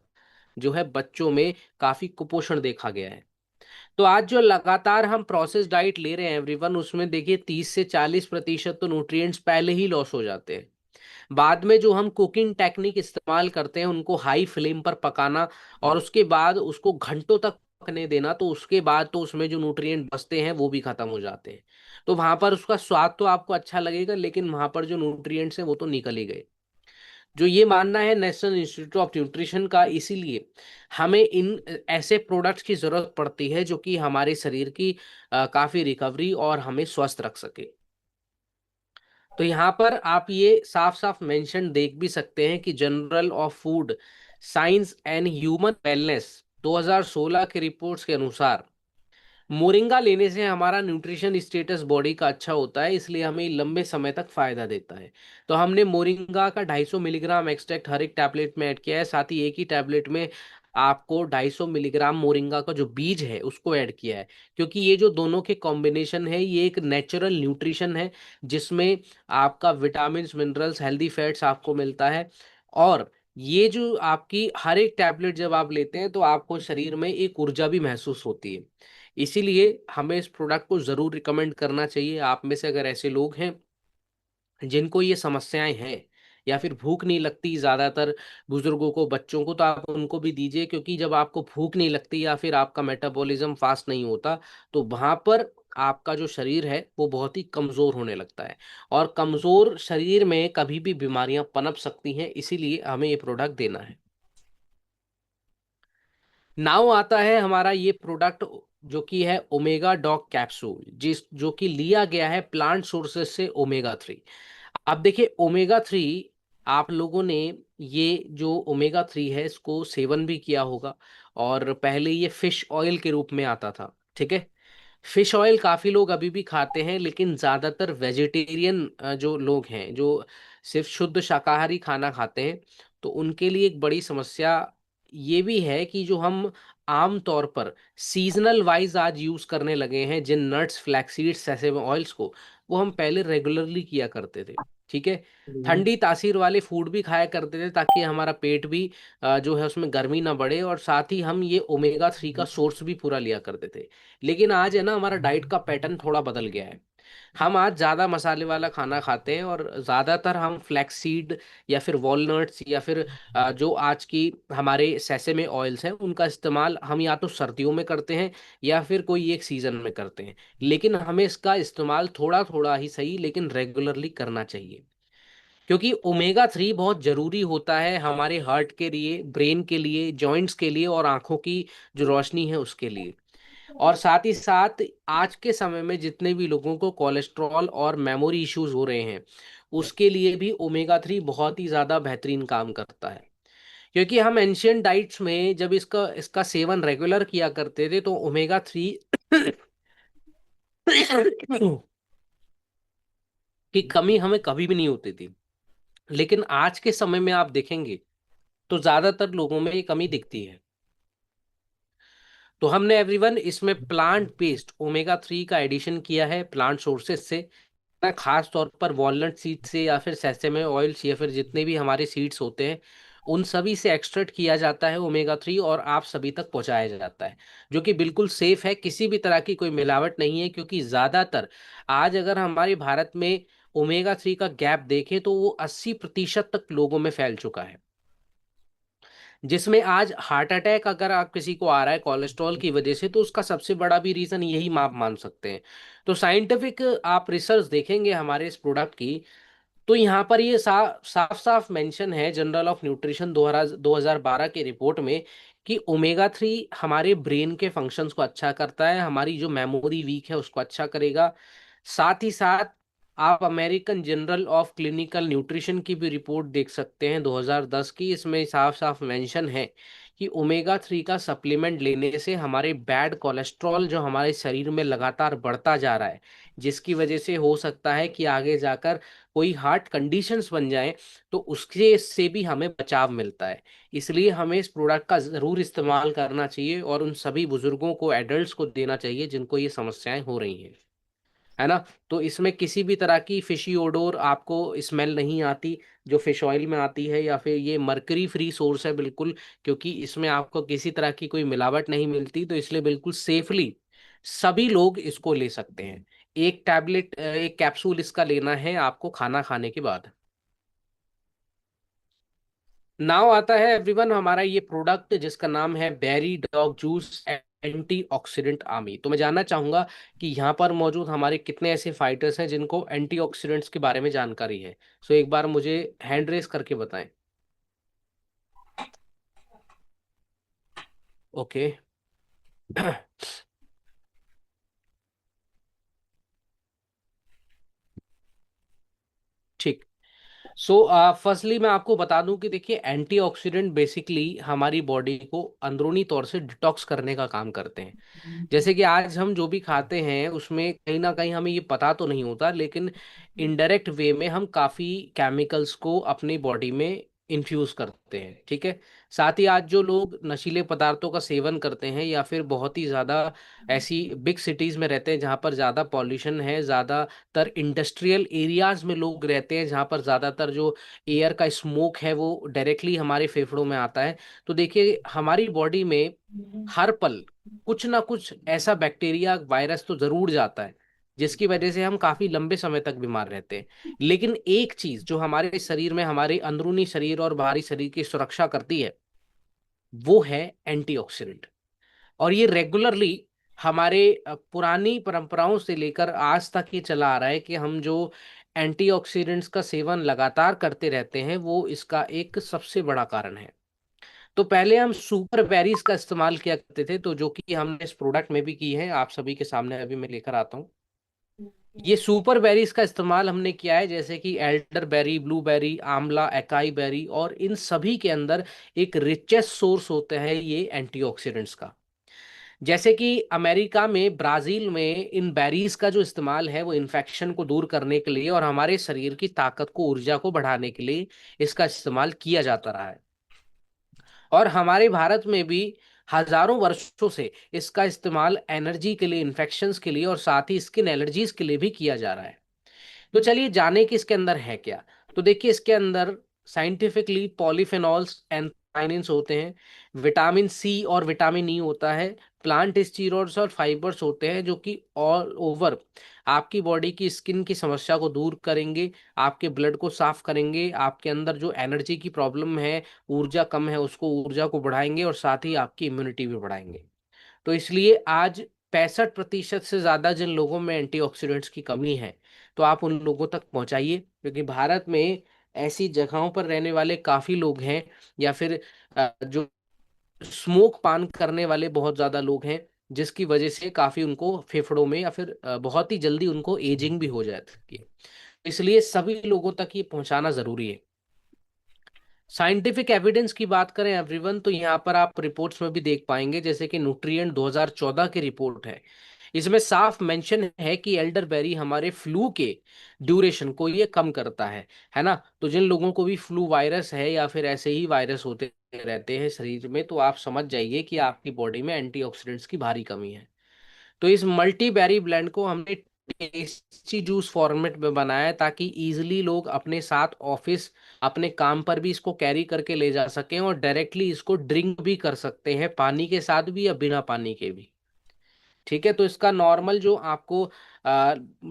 जो है बच्चों में काफ़ी कुपोषण देखा गया है। तो आज जो लगातार हम प्रोसेस डाइट ले रहे हैं एवरीवन, उसमें देखिए 30 से 40% तो न्यूट्रिएंट्स पहले ही लॉस हो जाते हैं। बाद में जो हम कुकिंग टेक्निक इस्तेमाल करते हैं, उनको हाई फ्लेम पर पकाना और उसके बाद उसको घंटों तक पकने देना, तो उसके बाद तो उसमें जो न्यूट्रिएंट बचते हैं वो भी खत्म हो जाते हैं। तो वहां पर उसका स्वाद तो आपको अच्छा लगेगा, लेकिन वहां पर जो न्यूट्रिएंट्स हैं वो तो निकल ही गए। जो ये मानना है नेशनल इंस्टीट्यूट ऑफ न्यूट्रिशन का, इसीलिए हमें इन ऐसे प्रोडक्ट्स की जरूरत पड़ती है जो कि हमारे शरीर की काफी रिकवरी और हमें स्वस्थ रख सके। तो यहाँ पर आप ये साफ साफ मेंशन देख भी सकते हैं कि journal of food science and human wellness 2016 के रिपोर्ट्स के अनुसार मोरिंगा लेने से हमारा न्यूट्रिशन स्टेटस बॉडी का अच्छा होता है, इसलिए हमें लंबे समय तक फायदा देता है। तो हमने मोरिंगा का 250 मिलीग्राम एक्सट्रैक्ट हर एक टैबलेट में ऐड किया है, साथ ही एक ही टैबलेट में आपको 250 मिलीग्राम मोरिंगा का जो बीज है उसको ऐड किया है। क्योंकि ये जो दोनों के कॉम्बिनेशन है, ये एक नेचुरल न्यूट्रिशन है, जिसमें आपका विटामिन, मिनरल्स, हेल्दी फैट्स आपको मिलता है। और ये जो आपकी हर एक टैबलेट जब आप लेते हैं तो आपको शरीर में एक ऊर्जा भी महसूस होती है। इसीलिए हमें इस प्रोडक्ट को ज़रूर रिकमेंड करना चाहिए। आप में से अगर ऐसे लोग हैं जिनको ये समस्याएं हैं, या फिर भूख नहीं लगती ज़्यादातर बुजुर्गों को, बच्चों को, तो आप उनको भी दीजिए। क्योंकि जब आपको भूख नहीं लगती या फिर आपका मेटाबॉलिज्म फास्ट नहीं होता, तो वहाँ पर आपका जो शरीर है वो बहुत ही कमज़ोर होने लगता है। और कमज़ोर शरीर में कभी भी बीमारियां पनप सकती हैं, इसीलिए हमें ये प्रोडक्ट देना है। नाउ आता है हमारा ये प्रोडक्ट, जो कि है ओमेगा डॉग कैप्सूल, जिस जो कि लिया गया है प्लांट सोर्सेज से ओमेगा 3। अब देखिए ओमेगा 3, आप लोगों ने ये जो ओमेगा 3 है इसको सेवन भी किया होगा। और पहले ये फिश ऑयल के रूप में आता था। ठीक है। फिश ऑयल काफ़ी लोग अभी भी खाते हैं, लेकिन ज़्यादातर वेजिटेरियन जो लोग हैं, जो सिर्फ शुद्ध शाकाहारी खाना खाते हैं, तो उनके लिए एक बड़ी समस्या ये भी है कि जो हम आम तौर पर सीजनल वाइज आज यूज़ करने लगे हैं, जिन नट्स, फ्लैक्सीड्स, सेसमे ऑयल्स को, वो हम पहले रेगुलरली किया करते थे। ठीक है। ठंडी तासीर वाले फूड भी खाया करते थे ताकि हमारा पेट भी जो है उसमें गर्मी ना बढ़े, और साथ ही हम ये ओमेगा 3 का सोर्स भी पूरा लिया करते थे। लेकिन आज है ना, हमारा डाइट का पैटर्न थोड़ा बदल गया है। हम आज ज़्यादा मसाले वाला खाना खाते हैं, और ज़्यादातर हम फ्लैक्स सीड या फिर वॉलनट्स या फिर जो आज की हमारे सेसेमे ऑयल्स हैं उनका इस्तेमाल हम या तो सर्दियों में करते हैं या फिर कोई एक सीज़न में करते हैं। लेकिन हमें इसका इस्तेमाल थोड़ा थोड़ा ही सही लेकिन रेगुलरली करना चाहिए, क्योंकि ओमेगा 3 बहुत जरूरी होता है हमारे हार्ट के लिए, ब्रेन के लिए, जॉइंट्स के लिए और आंखों की जो रोशनी है उसके लिए। और साथ ही साथ आज के समय में जितने भी लोगों को कोलेस्ट्रॉल और मेमोरी इश्यूज हो रहे हैं उसके लिए भी ओमेगा 3 बहुत ही ज्यादा बेहतरीन काम करता है। क्योंकि हम एंशियंट डाइट्स में जब इसका इसका सेवन रेगुलर किया करते थे तो ओमेगा 3 की कमी हमें कभी भी नहीं होती थी। लेकिन आज के समय में आप देखेंगे तो ज्यादातर लोगों में ये कमी दिखती है। तो हमने एवरीवन इसमें प्लांट बेस्ड ओमेगा 3 का एडिशन किया है प्लांट सोर्सेज से, खास तौर पर वॉलनट सीड से या फिर सेसेमे ऑयल्स या फिर जितने भी हमारे सीड्स होते हैं उन सभी से एक्सट्रैक्ट किया जाता है ओमेगा 3, और आप सभी तक पहुंचाया जाता है, जो कि बिल्कुल सेफ है, किसी भी तरह की कोई मिलावट नहीं है। क्योंकि ज्यादातर आज अगर हमारे भारत में ओमेगा 3 का गैप देखें तो वो 80% तक लोगों में फैल चुका है, जिसमें आज हार्ट अटैक अगर आप किसी को आ रहा है कोलेस्ट्रॉल की वजह से तो उसका सबसे बड़ा भी रीजन यही आप मान सकते हैं। तो साइंटिफिक आप रिसर्च देखेंगे हमारे इस प्रोडक्ट की, तो यहाँ पर ये साफ साफ मेंशन है जनरल ऑफ न्यूट्रिशन 2012 की रिपोर्ट में कि ओमेगा 3 हमारे ब्रेन के फंक्शंस को अच्छा करता है, हमारी जो मेमोरी वीक है उसको अच्छा करेगा। साथ ही साथ आप American journal of clinical nutrition की भी रिपोर्ट देख सकते हैं 2010 की, इसमें साफ साफ मेंशन है कि ओमेगा 3 का सप्लीमेंट लेने से हमारे बैड कोलेस्ट्रॉल जो हमारे शरीर में लगातार बढ़ता जा रहा है, जिसकी वजह से हो सकता है कि आगे जाकर कोई हार्ट कंडीशंस बन जाए, तो उसके से भी हमें बचाव मिलता है। इसलिए हमें इस प्रोडक्ट का ज़रूर इस्तेमाल करना चाहिए और उन सभी बुजुर्गों को, एडल्ट्स को देना चाहिए जिनको ये समस्याएं हो रही हैं, है ना। तो इसमें किसी भी तरह की फिशी ओडोर आपको स्मेल नहीं आती जो फिश ऑयल में आती है, या फिर ये मर्करी फ्री सोर्स है बिल्कुल, क्योंकि इसमें आपको किसी तरह की कोई मिलावट नहीं मिलती, तो इसलिए बिल्कुल सेफली सभी लोग इसको ले सकते हैं। एक टैबलेट, एक कैप्सूल इसका लेना है आपको खाना खाने के बाद। नाउ आता है एवरीवन हमारा ये प्रोडक्ट जिसका नाम है berry dog juice antioxidant army. तो मैं जानना चाहूंगा कि यहाँ पर मौजूद हमारे कितने ऐसे फाइटर्स हैं जिनको एंटीऑक्सीडेंट्स के बारे में जानकारी है। सो एक बार मुझे हैंड रेस करके बताएं। ओके। ठीक। सो फर्स्टली मैं आपको बता दूं कि देखिए एंटीऑक्सीडेंट बेसिकली हमारी बॉडी को अंदरूनी तौर से डिटॉक्स करने का काम करते हैं। जैसे कि आज हम जो भी खाते हैं उसमें कहीं ना कहीं हमें ये पता तो नहीं होता, लेकिन इनडायरेक्ट वे में हम काफ़ी केमिकल्स को अपनी बॉडी में इन्फ्यूज करते हैं, ठीक है। साथ ही आज जो लोग नशीले पदार्थों का सेवन करते हैं या फिर बहुत ही ज़्यादा ऐसी बिग सिटीज़ में रहते हैं जहाँ पर ज़्यादा पॉल्यूशन है, ज़्यादातर इंडस्ट्रियल एरियाज में लोग रहते हैं जहाँ पर ज़्यादातर जो एयर का स्मोक है वो डायरेक्टली हमारे फेफड़ों में आता है। तो देखिए हमारी बॉडी में हर पल कुछ ना कुछ ऐसा बैक्टीरिया, वायरस तो जरूर जाता है जिसकी वजह से हम काफी लंबे समय तक बीमार रहते हैं। लेकिन एक चीज जो हमारे शरीर में, हमारे अंदरूनी शरीर और बाहरी शरीर की सुरक्षा करती है वो है एंटीऑक्सीडेंट। और ये रेगुलरली हमारे पुरानी परंपराओं से लेकर आज तक ये चला आ रहा है कि हम जो एंटीऑक्सीडेंट्स का सेवन लगातार करते रहते हैं वो इसका एक सबसे बड़ा कारण है। तो पहले हम सुपर बेरीज का इस्तेमाल किया करते थे, तो जो कि हमने इस प्रोडक्ट में भी की है, आप सभी के सामने अभी मैं लेकर आता हूँ। ये सुपर बेरीज का इस्तेमाल हमने किया है, जैसे कि एल्डर बेरी, ब्लूबेरी, आंवला, एकाई बेरी, और इन सभी के अंदर एक रिचेस्ट सोर्स होता है ये एंटीऑक्सीडेंट्स का। जैसे कि अमेरिका में, ब्राजील में इन बेरीज का जो इस्तेमाल है वो इन्फेक्शन को दूर करने के लिए और हमारे शरीर की ताकत को, ऊर्जा को बढ़ाने के लिए इसका इस्तेमाल किया जाता रहा है। और हमारे भारत में भी हजारों वर्षों से इसका इस्तेमाल एनर्जी के लिए, इन्फेक्शंस के लिए और साथ ही स्किन एलर्जीज के लिए भी किया जा रहा है। तो चलिए जाने कि इसके अंदर है क्या। तो देखिए इसके अंदर साइंटिफिकली पॉलीफेनॉल्स एंड होते हैं, विटामिन सी और विटामिन ई होता है, प्लांट स्टीरॉयड्स और फाइबर्स होते हैं जो कि ऑल ओवर आपकी बॉडी की स्किन की समस्या को दूर करेंगे, आपके ब्लड को साफ करेंगे, आपके अंदर जो एनर्जी की प्रॉब्लम है, ऊर्जा कम है, उसको ऊर्जा को बढ़ाएंगे और साथ ही आपकी इम्यूनिटी भी बढ़ाएंगे। तो इसलिए आज 65% से ज्यादा जिन लोगों में एंटीऑक्सीडेंट्स की कमी है, तो आप उन लोगों तक पहुंचाइए, क्योंकि भारत में ऐसी जगहों पर रहने वाले काफी लोग हैं, या फिर जो स्मोक पान करने वाले बहुत ज्यादा लोग हैं, जिसकी वजह से काफी उनको फेफड़ों में या फिर बहुत ही जल्दी उनको एजिंग भी हो जाती है। इसलिए सभी लोगों तक ये पहुंचाना जरूरी है। साइंटिफिक एविडेंस की बात करें एवरीवन, तो यहाँ पर आप रिपोर्ट्स में भी देख पाएंगे, जैसे कि न्यूट्रिएंट 2014 की रिपोर्ट है, इसमें साफ मेंशन है कि एल्डरबेरी हमारे फ्लू के ड्यूरेशन को ये कम करता है ना। तो जिन लोगों को भी फ्लू वायरस है या फिर ऐसे ही वायरस होते रहते हैं शरीर में, तो आप समझ जाइए कि आपकी बॉडी में एंटीऑक्सीडेंट्स की भारी कमी है। तो इस मल्टी बेरी ब्लेंड को हमने टेस्टी जूस फॉर्मेट में बनाया है, ताकि इजीली लोग अपने साथ ऑफिस, अपने काम पर भी इसको कैरी करके ले जा सकें, और डायरेक्टली इसको ड्रिंक भी कर सकते हैं, पानी के साथ भी या बिना पानी के भी। ठीक है, तो इसका नॉर्मल जो आपको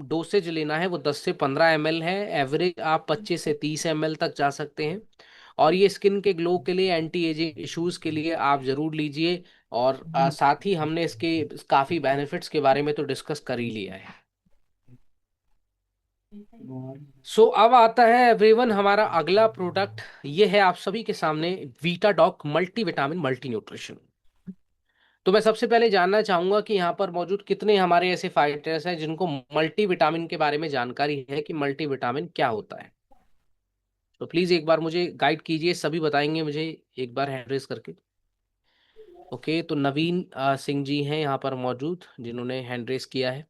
डोसेज लेना है वो 10 से 15 ml है, एवरेज आप 25 से 30 ml तक जा सकते हैं। और ये स्किन के ग्लो के लिए, एंटी एजिंग इश्यूज के लिए आप जरूर लीजिए। और साथ ही हमने इसके काफी बेनिफिट्स के बारे में तो डिस्कस कर ही लिया है। सो अब आता है एवरीवन हमारा अगला प्रोडक्ट, ये है आप सभी के सामने वीटाडॉक मल्टी विटामिन मल्टी न्यूट्रिशन। तो मैं सबसे पहले जानना चाहूंगा कि यहाँ पर मौजूद कितने हमारे ऐसे फाइटर्स हैं जिनको मल्टी विटामिन के बारे में जानकारी है कि मल्टी विटामिन क्या होता है। तो प्लीज एक बार मुझे गाइड कीजिए, सभी बताएंगे मुझे एक बार हैंड रेस करके। ओके, तो नवीन सिंह जी हैं यहाँ पर मौजूद जिन्होंने हैंड रेस किया है।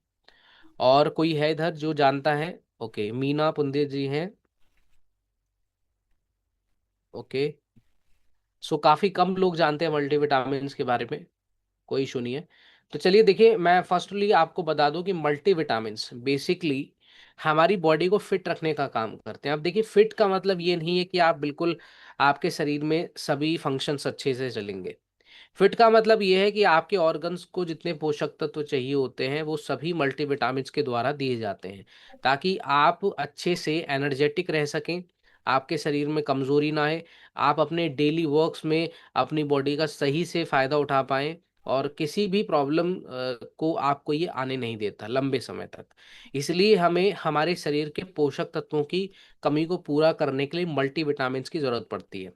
और कोई है इधर जो जानता है? ओके, मीना पुंदे जी हैं। ओके, सो काफी कम लोग जानते हैं मल्टीविटामिन के बारे में। कोई इशू नहीं है। तो चलिए देखिए, मैं फर्स्टली आपको बता दूं कि मल्टीविटामिन्स बेसिकली हमारी बॉडी को फिट रखने का काम करते हैं। अब देखिए, फिट का मतलब ये नहीं है कि आप बिल्कुल आपके शरीर में सभी फंक्शंस अच्छे से चलेंगे। फिट का मतलब ये है कि आपके ऑर्गन्स को जितने पोषक तत्व चाहिए होते हैं वो सभी मल्टीविटामिन्स के द्वारा दिए जाते हैं, ताकि आप अच्छे से एनर्जेटिक रह सकें, आपके शरीर में कमजोरी ना आए, आप अपने डेली वर्क्स में अपनी बॉडी का सही से फायदा उठा पाएं, और किसी भी प्रॉब्लम को आपको ये आने नहीं देता लंबे समय तक। इसलिए हमें हमारे शरीर के पोषक तत्वों की कमी को पूरा करने के लिए मल्टीविटामिन्स की जरूरत पड़ती है।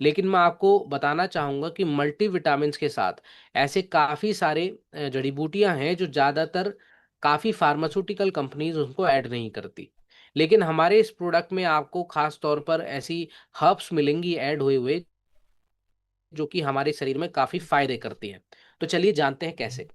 लेकिन मैं आपको बताना चाहूँगा कि मल्टीविटामिन्स के साथ ऐसे काफ़ी सारे जड़ी बूटियां हैं जो ज़्यादातर काफ़ी फार्मास्यूटिकल कंपनीज उनको ऐड नहीं करती। लेकिन हमारे इस प्रोडक्ट में आपको खास तौर पर ऐसी हर्ब्स मिलेंगी ऐड हुए हुए, जो कि हमारे शरीर में काफ़ी फायदे करती हैं। तो चलिए जानते हैं कैसे।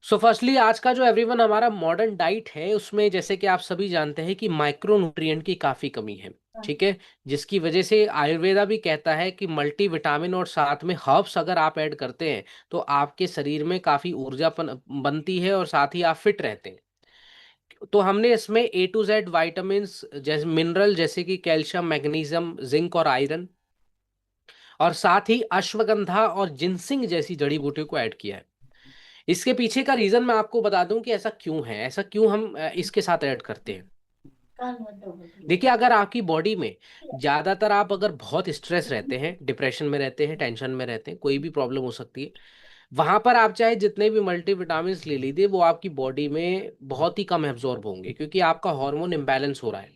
सो फर्स्टली आज का जो एवरीवन हमारा मॉडर्न डाइट है, उसमें जैसे कि आप सभी जानते हैं कि माइक्रो न्यूट्रिएंट की काफ़ी कमी है। ठीक है, जिसकी वजह से आयुर्वेदा भी कहता है कि मल्टी विटामिन और साथ में हर्ब्स अगर आप ऐड करते हैं, तो आपके शरीर में काफ़ी ऊर्जा बनती है और साथ ही आप फिट रहते हैं। तो हमने इसमें A to Z वाइटामिन जैसे मिनरल, जैसे कि कैल्शियम, मैग्नीशियम, जिंक और आयरन, और साथ ही अश्वगंधा और जिनसिंग जैसी जड़ी बूटियों को ऐड किया है। इसके पीछे का रीजन मैं आपको बता दूं कि ऐसा क्यों है, ऐसा क्यों हम इसके साथ ऐड करते हैं। देखिए, अगर आपकी बॉडी में ज्यादातर आप अगर बहुत स्ट्रेस रहते हैं, डिप्रेशन में रहते हैं, टेंशन में रहते हैं, कोई भी प्रॉब्लम हो सकती है, वहां पर आप चाहे जितने भी मल्टीविटामिन ले लीजिए, वो आपकी बॉडी में बहुत ही कम एब्जॉर्ब होंगे, क्योंकि आपका हार्मोन इम्बैलेंस हो रहा है।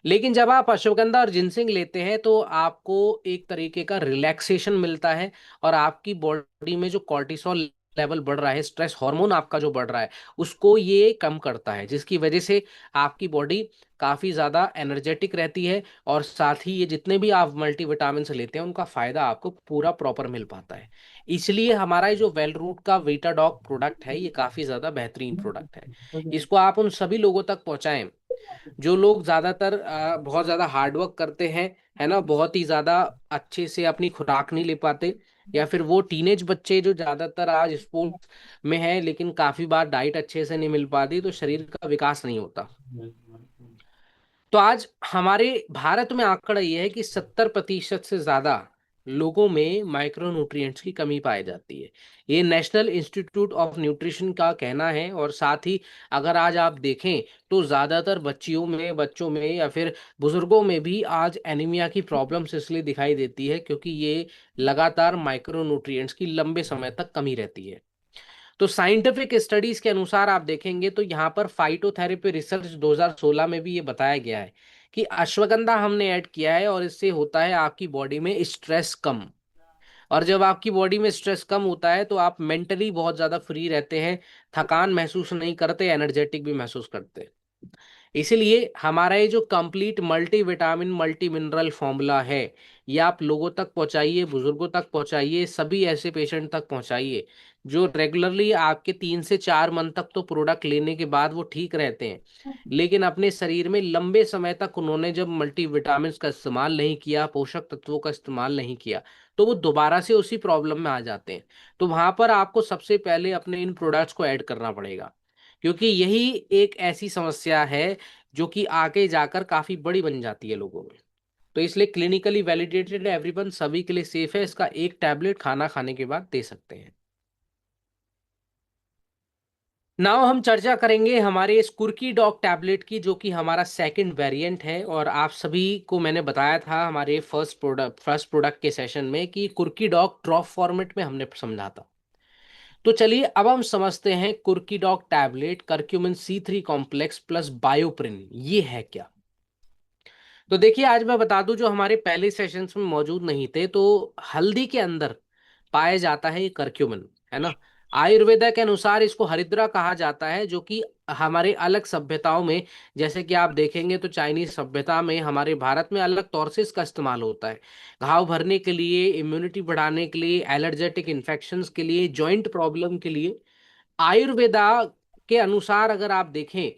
लेकिन जब आप अश्वगंधा और जिनसिंग लेते हैं, तो आपको एक तरीके का रिलैक्सेशन मिलता है, और आपकी बॉडी में जो कॉर्टिसोल लेवल बढ़ रहा है, स्ट्रेस हार्मोन आपका जो बढ़ रहा है, उसको ये कम करता है, जिसकी वजह से आपकी बॉडी काफ़ी ज़्यादा एनर्जेटिक रहती है, और साथ ही ये जितने भी आप मल्टीविटामिन लेते हैं उनका फ़ायदा आपको पूरा प्रॉपर मिल पाता है। इसलिए हमारा ये जो वेल रूट का वीटाडॉक प्रोडक्ट है, ये काफ़ी ज़्यादा बेहतरीन प्रोडक्ट है। इसको आप उन सभी लोगों तक पहुँचाएं जो लोग ज्यादातर बहुत ज्यादा हार्डवर्क करते हैं, है ना, बहुत ही ज्यादा अच्छे से अपनी खुराक नहीं ले पाते, या फिर वो टीनेज बच्चे जो ज्यादातर आज स्पोर्ट्स में है लेकिन काफी बार डाइट अच्छे से नहीं मिल पाती, तो शरीर का विकास नहीं होता। तो आज हमारे भारत में आंकड़ा ये है कि 70% से ज्यादा लोगों में माइक्रोन्यूट्रिएंट्स की कमी पाई जाती है। ये नेशनल इंस्टीट्यूट ऑफ न्यूट्रिशन का कहना है। और साथ ही अगर आज आप देखें तो ज्यादातर बच्चियों में, बच्चों में या फिर बुजुर्गों में भी आज एनीमिया की प्रॉब्लम्स इसलिए दिखाई देती है क्योंकि ये लगातार माइक्रोन्यूट्रिएंट्स की लंबे समय तक कमी रहती है। तो साइंटिफिक स्टडीज के अनुसार आप देखेंगे तो यहाँ पर फाइटोथेरेपी रिसर्च 2016 में भी ये बताया गया है कि अश्वगंधा हमने ऐड किया है और इससे होता है आपकी बॉडी में स्ट्रेस कम। और जब आपकी बॉडी में स्ट्रेस कम होता है तो आप मेंटली बहुत ज्यादा फ्री रहते हैं, थकान महसूस नहीं करते, एनर्जेटिक भी महसूस करते हैं। इसीलिए हमारा ये जो complete multi vitamin multi mineral formula है, ये आप लोगों तक पहुंचाइए, बुजुर्गों तक पहुंचाइए, सभी ऐसे पेशेंट तक पहुंचाइए जो रेगुलरली आपके 3 से 4 मंथ तक तो प्रोडक्ट लेने के बाद वो ठीक रहते हैं, लेकिन अपने शरीर में लंबे समय तक उन्होंने जब मल्टी विटामिन का इस्तेमाल नहीं किया, पोषक तत्वों का इस्तेमाल नहीं किया, तो वो दोबारा से उसी प्रॉब्लम में आ जाते हैं। तो वहां पर आपको सबसे पहले अपने इन प्रोडक्ट्स को ऐड करना पड़ेगा, क्योंकि यही एक ऐसी समस्या है जो कि आगे जाकर काफी बड़ी बन जाती है लोगों में। तो इसलिए क्लिनिकली वैलिडेटेड एवरीवन, सभी के लिए सेफ है। इसका एक टैबलेट खाना खाने के बाद दे सकते हैं। नाउ हम चर्चा करेंगे हमारे इस कुर्की डॉग टैबलेट की, जो कि हमारा सेकंड वेरिएंट है। और आप सभी को मैंने बताया था हमारे फर्स्ट प्रोडक्ट के सेशन में कि कुर्की डॉग ड्रॉप फॉर्मेट में हमने समझा था। तो चलिए अब हम समझते हैं कुर्की dog tablet curcumin C3 complex plus bioperine ये है क्या। तो देखिए आज मैं बता दूं, जो हमारे पहले सेशंस में मौजूद नहीं थे, तो हल्दी के अंदर पाया जाता है ये करक्यूमिन, है ना। आयुर्वेदा के अनुसार इसको हरिद्रा कहा जाता है, जो कि हमारे अलग सभ्यताओं में, जैसे कि आप देखेंगे तो चाइनीज सभ्यता में हमारे भारत में अलग तौर से इसका इस्तेमाल होता है। घाव भरने के लिए, इम्यूनिटी बढ़ाने के लिए, एलर्जेटिक इन्फेक्शंस के लिए, जॉइंट प्रॉब्लम के लिए। आयुर्वेदा के अनुसार अगर आप देखें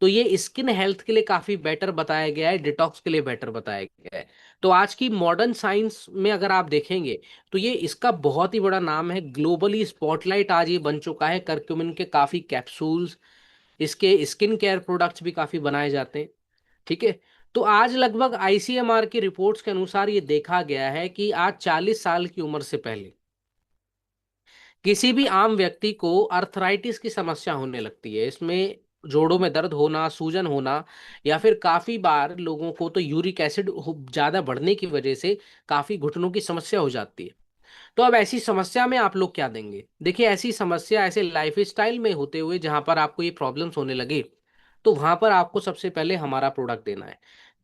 तो ये स्किन हेल्थ के लिए काफी बेटर बताया गया है, डिटॉक्स के लिए बेटर बताया गया है। तो आज की मॉडर्न साइंस में अगर आप देखेंगे तो ये इसका बहुत ही बड़ा नाम है, ग्लोबली स्पॉटलाइट आज ये बन चुका है। करक्यूमिन के काफी कैप्सूल्स, इसके स्किन केयर प्रोडक्ट्स भी काफी बनाए जाते हैं। ठीक है। तो आज लगभग ICMR की रिपोर्ट्स के अनुसार ये देखा गया है कि आज 40 साल की उम्र से पहले किसी भी आम व्यक्ति को अर्थराइटिस की समस्या होने लगती है। इसमें जोड़ों में दर्द होना, सूजन होना, या फिर काफी बार लोगों को तो यूरिक एसिड ज्यादा बढ़ने की वजह से काफी घुटनों की समस्या हो जाती है। तो अब ऐसी समस्या में आप लोग क्या देंगे? देखिए ऐसी समस्या ऐसे लाइफ स्टाइल में होते हुए जहां पर आपको ये प्रॉब्लम्स होने लगे, तो वहां पर आपको सबसे पहले हमारा प्रोडक्ट देना है,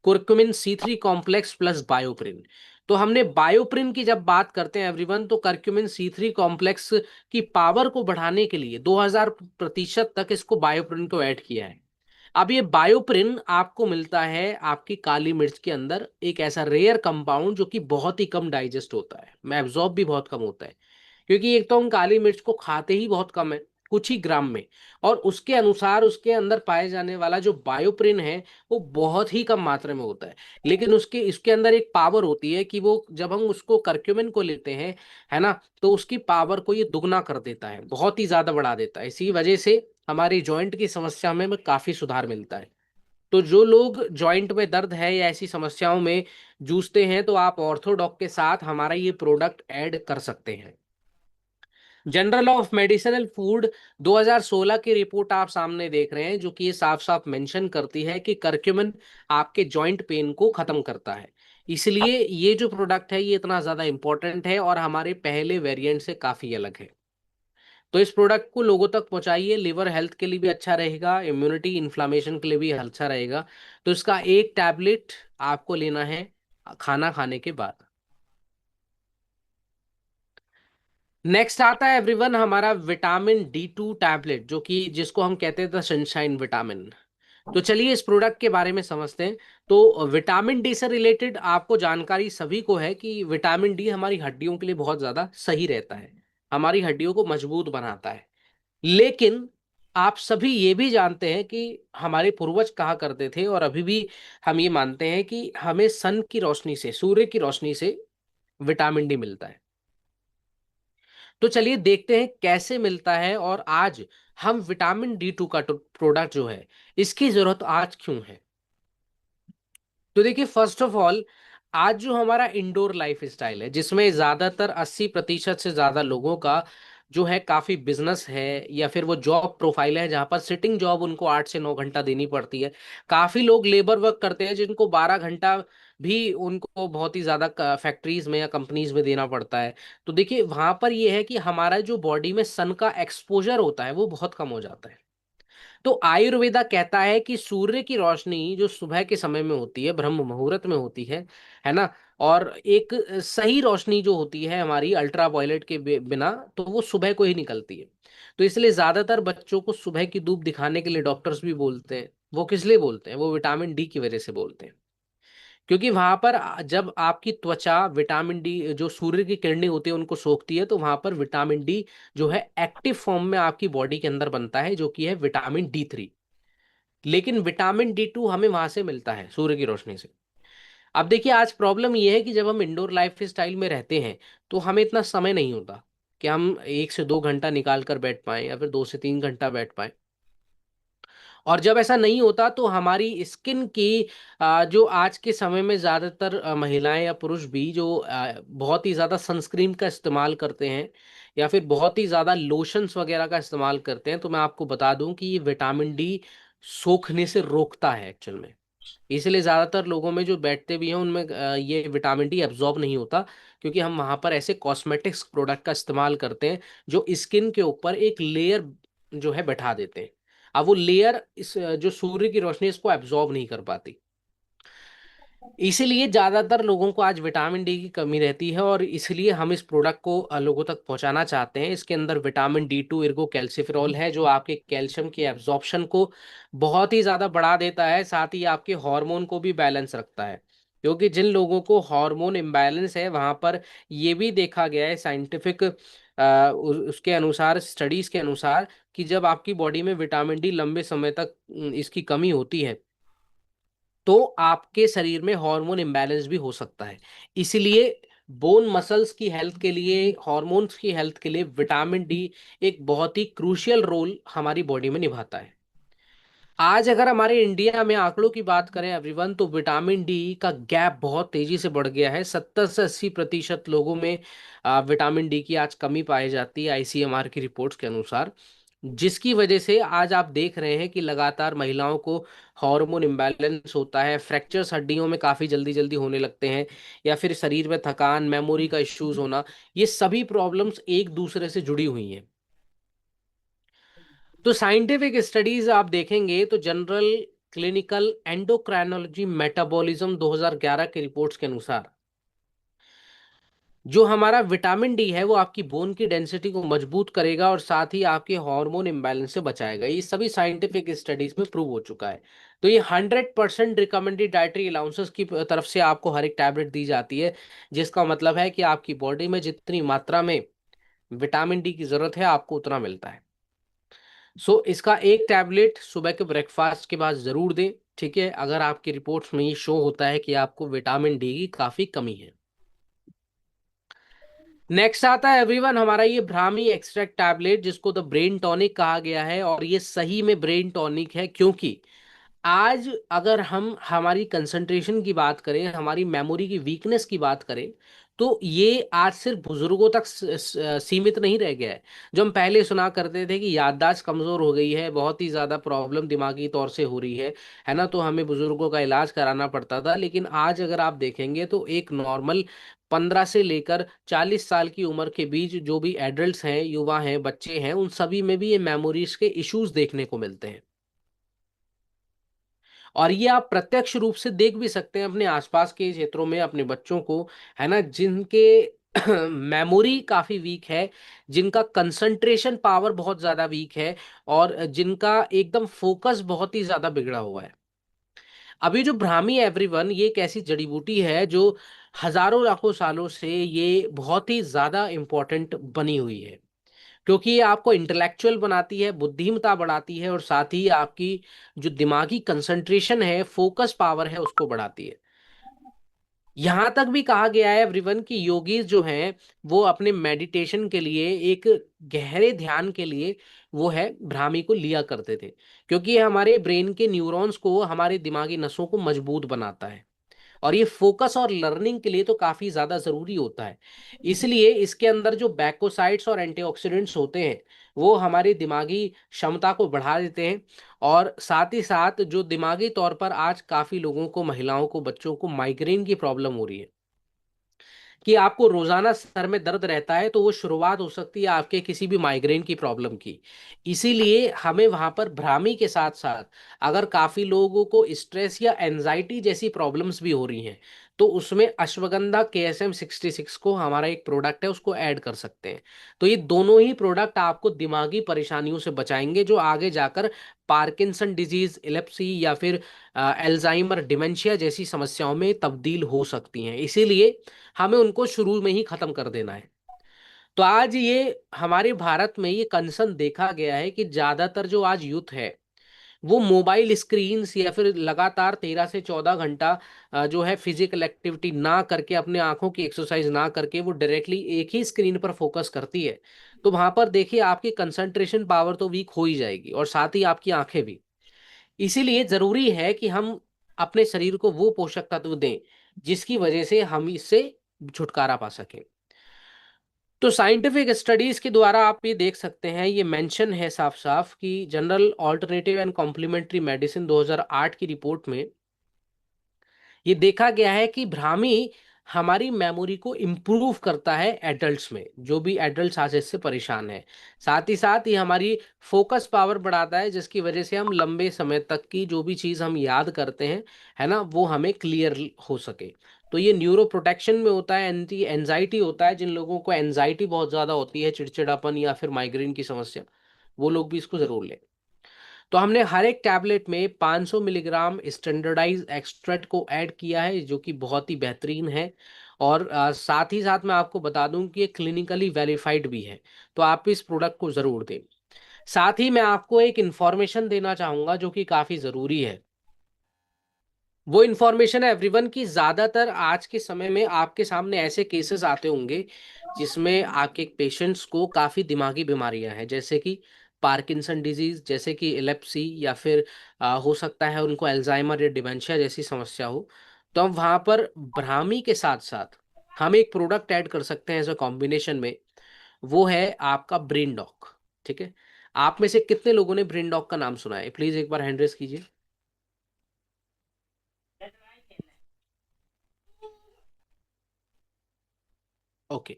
कुर्कुमिन C3 कॉम्प्लेक्स प्लस बायोप्रिन। तो हमने बायोप्रिन की जब बात करते हैं एवरीवन, तो करक्यूमिन C3 कॉम्प्लेक्स की पावर को बढ़ाने के लिए 2000% तक इसको बायोप्रिन को ऐड किया है। अब ये बायोप्रिन आपको मिलता है आपकी काली मिर्च के अंदर, एक ऐसा रेयर कंपाउंड जो कि बहुत ही कम डाइजेस्ट होता है, में एब्जॉर्ब भी बहुत कम होता है। क्योंकि एक तो हम काली मिर्च को खाते ही बहुत कम है, कुछ ही ग्राम में, और उसके अनुसार उसके अंदर पाए जाने वाला जो बायोप्रिन है वो बहुत ही कम मात्रा में होता है। लेकिन उसके इसके अंदर एक पावर होती है कि वो जब हम उसको करक्यूमिन को लेते हैं, है ना, तो उसकी पावर को ये दुगना कर देता है, बहुत ही ज्यादा बढ़ा देता है। इसी वजह से हमारी जॉइंट की समस्या में काफी सुधार मिलता है। तो जो लोग जॉइंट में दर्द है या ऐसी समस्याओं में जूझते हैं, तो आप ऑर्थोडॉक के साथ हमारा ये प्रोडक्ट ऐड कर सकते हैं। जनरल ऑफ मेडिसिनल फूड 2016 की रिपोर्ट आप सामने देख रहे हैं, जो कि ये साफ साफ मेंशन करती है कि करक्यूमिन आपके जॉइंट पेन को खत्म करता है। इसलिए ये जो प्रोडक्ट है ये इतना ज्यादा इंपॉर्टेंट है और हमारे पहले वेरिएंट से काफी अलग है। तो इस प्रोडक्ट को लोगों तक पहुंचाइए, लिवर हेल्थ के लिए भी अच्छा रहेगा, इम्यूनिटी इन्फ्लामेशन के लिए भी अच्छा रहेगा। तो इसका एक टैबलेट आपको लेना है खाना खाने के बाद। नेक्स्ट आता है एवरीवन हमारा विटामिन D2 टैबलेट, जो कि जिसको हम कहते हैं द सनशाइन विटामिन। तो चलिए इस प्रोडक्ट के बारे में समझते हैं। तो विटामिन डी से रिलेटेड आपको जानकारी सभी को है कि विटामिन डी हमारी हड्डियों के लिए बहुत ज्यादा सही रहता है, हमारी हड्डियों को मजबूत बनाता है। लेकिन आप सभी ये भी जानते हैं कि हमारे पूर्वज कहा करते थे, और अभी भी हम ये मानते हैं कि हमें सन की रोशनी से, सूर्य की रोशनी से विटामिन डी मिलता है। तो चलिए देखते हैं कैसे मिलता है, और आज हम विटामिन D2 का प्रोडक्ट जो है, इसकी जरूरत आज क्यों है। तो देखिए, फर्स्ट ऑफ ऑल, आज जो हमारा इंडोर लाइफ स्टाइल है, जिसमें ज्यादातर 80% से ज्यादा लोगों का जो है काफी बिजनेस है, या फिर वो जॉब प्रोफाइल है जहां पर सिटिंग जॉब उनको 8 से 9 घंटा देनी पड़ती है। काफी लोग लेबर वर्क करते हैं जिनको 12 घंटा भी उनको बहुत ही ज्यादा फैक्ट्रीज में या कंपनीज में देना पड़ता है। तो देखिए, वहां पर ये है कि हमारा जो बॉडी में सन का एक्सपोजर होता है वो बहुत कम हो जाता है। तो आयुर्वेदा कहता है कि सूर्य की रोशनी जो सुबह के समय में होती है, ब्रह्म मुहूर्त में होती है ना, और एक सही रोशनी जो होती है हमारी अल्ट्रा वायलेट के बिना, तो वो सुबह को ही निकलती है। तो इसलिए ज्यादातर बच्चों को सुबह की धूप दिखाने के लिए डॉक्टर्स भी बोलते हैं। वो किस लिए बोलते हैं? वो विटामिन D की वजह से बोलते हैं। क्योंकि वहां पर जब आपकी त्वचा विटामिन D, जो सूर्य की किरणें होती है, उनको सोखती है, तो वहां पर विटामिन D जो है एक्टिव फॉर्म में आपकी बॉडी के अंदर बनता है, जो कि है विटामिन D3। लेकिन विटामिन D2 हमें वहां से मिलता है, सूर्य की रोशनी से। अब देखिए, आज प्रॉब्लम यह है कि जब हम इंडोर लाइफ स्टाइल में रहते हैं, तो हमें इतना समय नहीं होता कि हम 1 से 2 घंटा निकाल कर बैठ पाएं, या फिर 2 से 3 घंटा बैठ पाएं। और जब ऐसा नहीं होता, तो हमारी स्किन की जो आज के समय में ज्यादातर महिलाएं या पुरुष भी जो बहुत ही ज्यादा सनस्क्रीन का इस्तेमाल करते हैं, या फिर बहुत ही ज्यादा लोशंस वगैरह का इस्तेमाल करते हैं, तो मैं आपको बता दूं कि ये विटामिन D सोखने से रोकता है एक्चुअल में। इसलिए ज्यादातर लोगों में जो बैठते भी हैं उनमें ये विटामिन D एब्जॉर्ब नहीं होता, क्योंकि हम वहां पर ऐसे कॉस्मेटिक्स प्रोडक्ट का इस्तेमाल करते हैं जो स्किन के ऊपर एक लेयर जो है बैठा देते हैं। अब वो लेयर इस जो सूर्य की रोशनी है, इसको एब्जॉर्ब नहीं कर पाती। इसीलिए ज्यादातर लोगों को आज विटामिन D की कमी रहती है, और इसलिए हम इस प्रोडक्ट को लोगों तक पहुंचाना चाहते हैं। इसके अंदर विटामिन D2 इर्गो कैल्सिफेरॉल है, जो आपके कैल्शियम के एब्जॉर्प्शन को बहुत ही ज्यादा बढ़ा देता है, साथ ही आपके हार्मोन को भी बैलेंस रखता है। क्योंकि जिन लोगों को हार्मोन इम्बैलेंस है, वहां पर ये भी देखा गया है साइंटिफिक उसके अनुसार, स्टडीज के अनुसार, कि जब आपकी बॉडी में विटामिन D लंबे समय तक इसकी कमी होती है, तो आपके शरीर में हार्मोन इम्बैलेंस भी हो सकता है। इसलिए बोन मसल्स की हेल्थ के लिए, हार्मोन्स की हेल्थ के लिए विटामिन D एक बहुत ही क्रूशियल रोल हमारी बॉडी में निभाता है। आज अगर हमारे इंडिया में आंकड़ों की बात करें एवरीवन, तो विटामिन D का गैप बहुत तेजी से बढ़ गया है। 70 से 80% लोगों में विटामिन D की आज कमी पाई जाती है, ICMR की रिपोर्ट्स के अनुसार। जिसकी वजह से आज आप देख रहे हैं कि लगातार महिलाओं को हार्मोन इम्बैलेंस होता है, फ्रैक्चर्स हड्डियों में काफ़ी जल्दी जल्दी होने लगते हैं, या फिर शरीर में थकान, मेमोरी का इश्यूज होना। ये सभी प्रॉब्लम्स एक दूसरे से जुड़ी हुई हैं। तो साइंटिफिक स्टडीज आप देखेंगे तो जनरल क्लिनिकल एंडोक्राइनोलॉजी मेटाबॉलिज्म 2011 के रिपोर्ट्स के अनुसार, जो हमारा विटामिन D है वो आपकी बोन की डेंसिटी को मजबूत करेगा, और साथ ही आपके हार्मोन इम्बैलेंस से बचाएगा। ये सभी साइंटिफिक स्टडीज में प्रूव हो चुका है। तो ये 100% रिकमेंडेड डाइटरी अलाउंसेस की तरफ से आपको हर एक टैबलेट दी जाती है, जिसका मतलब है कि आपकी बॉडी में जितनी मात्रा में विटामिन D की जरूरत है, आपको उतना मिलता है। इसका एक टैबलेट सुबह के ब्रेकफास्ट के बाद जरूर दें, ठीक है, अगर आपकी रिपोर्ट्स में ये शो होता है कि आपको विटामिन D की काफी कमी है। नेक्स्ट आता है एवरीवन हमारा ये ब्राह्मी एक्सट्रैक्ट टैबलेट, जिसको द ब्रेन टॉनिक कहा गया है, और ये सही में ब्रेन टॉनिक है। क्योंकि आज अगर हम हमारी कंसंट्रेशन की बात करें, हमारी मेमोरी की वीकनेस की बात करें, तो ये आज सिर्फ बुजुर्गों तक सीमित नहीं रह गया है। जो हम पहले सुना करते थे कि याददाश्त कमजोर हो गई है, बहुत ही ज्यादा प्रॉब्लम दिमागी तौर से हो रही है ना, तो हमें बुजुर्गों का इलाज कराना पड़ता था। लेकिन आज अगर आप देखेंगे तो एक नॉर्मल 15 से लेकर 40 साल की उम्र के बीच जो भी एडल्ट्स हैं, युवा हैं, बच्चे हैं, उन सभी में भी ये मेमोरीज के इश्यूज देखने को मिलते हैं। और ये आप प्रत्यक्ष रूप से देख भी सकते हैं अपने आसपास के क्षेत्रों में, अपने बच्चों को, है ना, जिनके मेमोरी काफी वीक है, जिनका कंसंट्रेशन पावर बहुत ज्यादा वीक है, और जिनका एकदम फोकस बहुत ही ज्यादा बिगड़ा हुआ है। अभी जो ब्राह्मी एवरीवन, ये एक ऐसी जड़ी बूटी है जो हजारों लाखों सालों से ये बहुत ही ज्यादा इंपॉर्टेंट बनी हुई है। क्योंकि ये आपको इंटेलेक्चुअल बनाती है, बुद्धिमत्ता बढ़ाती है, और साथ ही आपकी जो दिमागी कंसंट्रेशन है, फोकस पावर है, उसको बढ़ाती है। यहां तक भी कहा गया है एवरीवन कि योगीज जो हैं वो अपने मेडिटेशन के लिए, एक गहरे ध्यान के लिए, वो है भ्रामी को लिया करते थे, क्योंकि ये हमारे ब्रेन के न्यूरॉन्स को, हमारे दिमागी नसों को मजबूत बनाता है, और ये फोकस और लर्निंग के लिए तो काफी ज्यादा जरूरी होता है। इसलिए इसके अंदर जो बैकोसाइट्स और एंटीऑक्सीडेंट्स होते हैं वो हमारी दिमागी क्षमता को बढ़ा देते हैं। और साथ ही साथ जो दिमागी तौर पर आज काफी लोगों को, महिलाओं को, बच्चों को माइग्रेन की प्रॉब्लम हो रही है, कि आपको रोजाना सर में दर्द रहता है, तो वो शुरुआत हो सकती है आपके किसी भी माइग्रेन की प्रॉब्लम की। इसीलिए हमें वहां पर भ्रामी के साथ साथ, अगर काफी लोगों को स्ट्रेस या एंजाइटी जैसी प्रॉब्लम्स भी हो रही हैं, तो उसमें अश्वगंधा KSM-66 को, हमारा एक प्रोडक्ट है, उसको ऐड कर सकते हैं। तो ये दोनों ही प्रोडक्ट आपको दिमागी परेशानियों से बचाएंगे, जो आगे जाकर पार्किंसन डिजीज, इलेप्सी या फिर एल्जाइमर, डिमेंशिया जैसी समस्याओं में तब्दील हो सकती हैं। इसीलिए हमें उनको शुरू में ही खत्म कर देना है। तो आज ये हमारे भारत में ये कंसर्न देखा गया है कि ज्यादातर जो आज यूथ है वो मोबाइल स्क्रीन्स या फिर लगातार 13 से 14 घंटा जो है फिजिकल एक्टिविटी ना करके, अपने आंखों की एक्सरसाइज ना करके, वो डायरेक्टली एक ही स्क्रीन पर फोकस करती है। तो वहां पर देखिए आपकी कंसंट्रेशन पावर तो वीक हो ही जाएगी, और साथ ही आपकी आंखें भी। इसीलिए जरूरी है कि हम अपने शरीर को वो पोषक तत्व दें जिसकी वजह से हम इससे छुटकारा पा सकें। तो साइंटिफिक स्टडीज के द्वारा आप ये देख सकते हैं, ये मेंशन है साफ साफ कि general alternative and complementary medicine 2008 की रिपोर्ट में ये देखा गया है कि भ्रामी हमारी मेमोरी को इम्प्रूव करता है एडल्ट्स में, जो भी एडल्ट्स आज इससे परेशान है। साथ ही साथ ये हमारी फोकस पावर बढ़ाता है, जिसकी वजह से हम लंबे समय तक की जो भी चीज़ हम याद करते हैं, है ना, वो हमें क्लियर हो सके। तो ये न्यूरो प्रोटेक्शन में होता है, एंटी एंजाइटी होता है, जिन लोगों को एंजाइटी बहुत ज़्यादा होती है, चिड़चिड़ापन या फिर माइग्रेन की समस्या, वो लोग भी इसको ज़रूर लें। तो हमने हर एक टैबलेट में 500 मिलीग्राम स्टैंडर्डाइज एक्सट्रैक्ट को ऐड किया है, जो कि बहुत ही बेहतरीन है। और साथ ही साथ मैं आपको बता दूं कि ये क्लिनिकली वेरीफाइड भी है। तो आप इस प्रोडक्ट को ज़रूर दें। साथ ही मैं आपको एक इंफॉर्मेशन देना चाहूँगा जो कि काफ़ी ज़रूरी है। वो इन्फॉर्मेशन है एवरीवन की, ज्यादातर आज के समय में आपके सामने ऐसे केसेस आते होंगे जिसमें आपके पेशेंट्स को काफी दिमागी बीमारियां हैं, जैसे कि पार्किंसन डिजीज, जैसे कि इलेप्सी, या फिर हो सकता है उनको एल्जाइमर या डिमेंशिया जैसी समस्या हो। तो हम वहां पर भ्रामी के साथ साथ हम एक प्रोडक्ट ऐड कर सकते हैं एज अ कॉम्बिनेशन में। वो है आपका ब्रेन डॉक। ठीक है, आप में से कितने लोगों ने ब्रेन डॉक का नाम सुना है? प्लीज एक बार हैंड रेस कीजिए। ओके,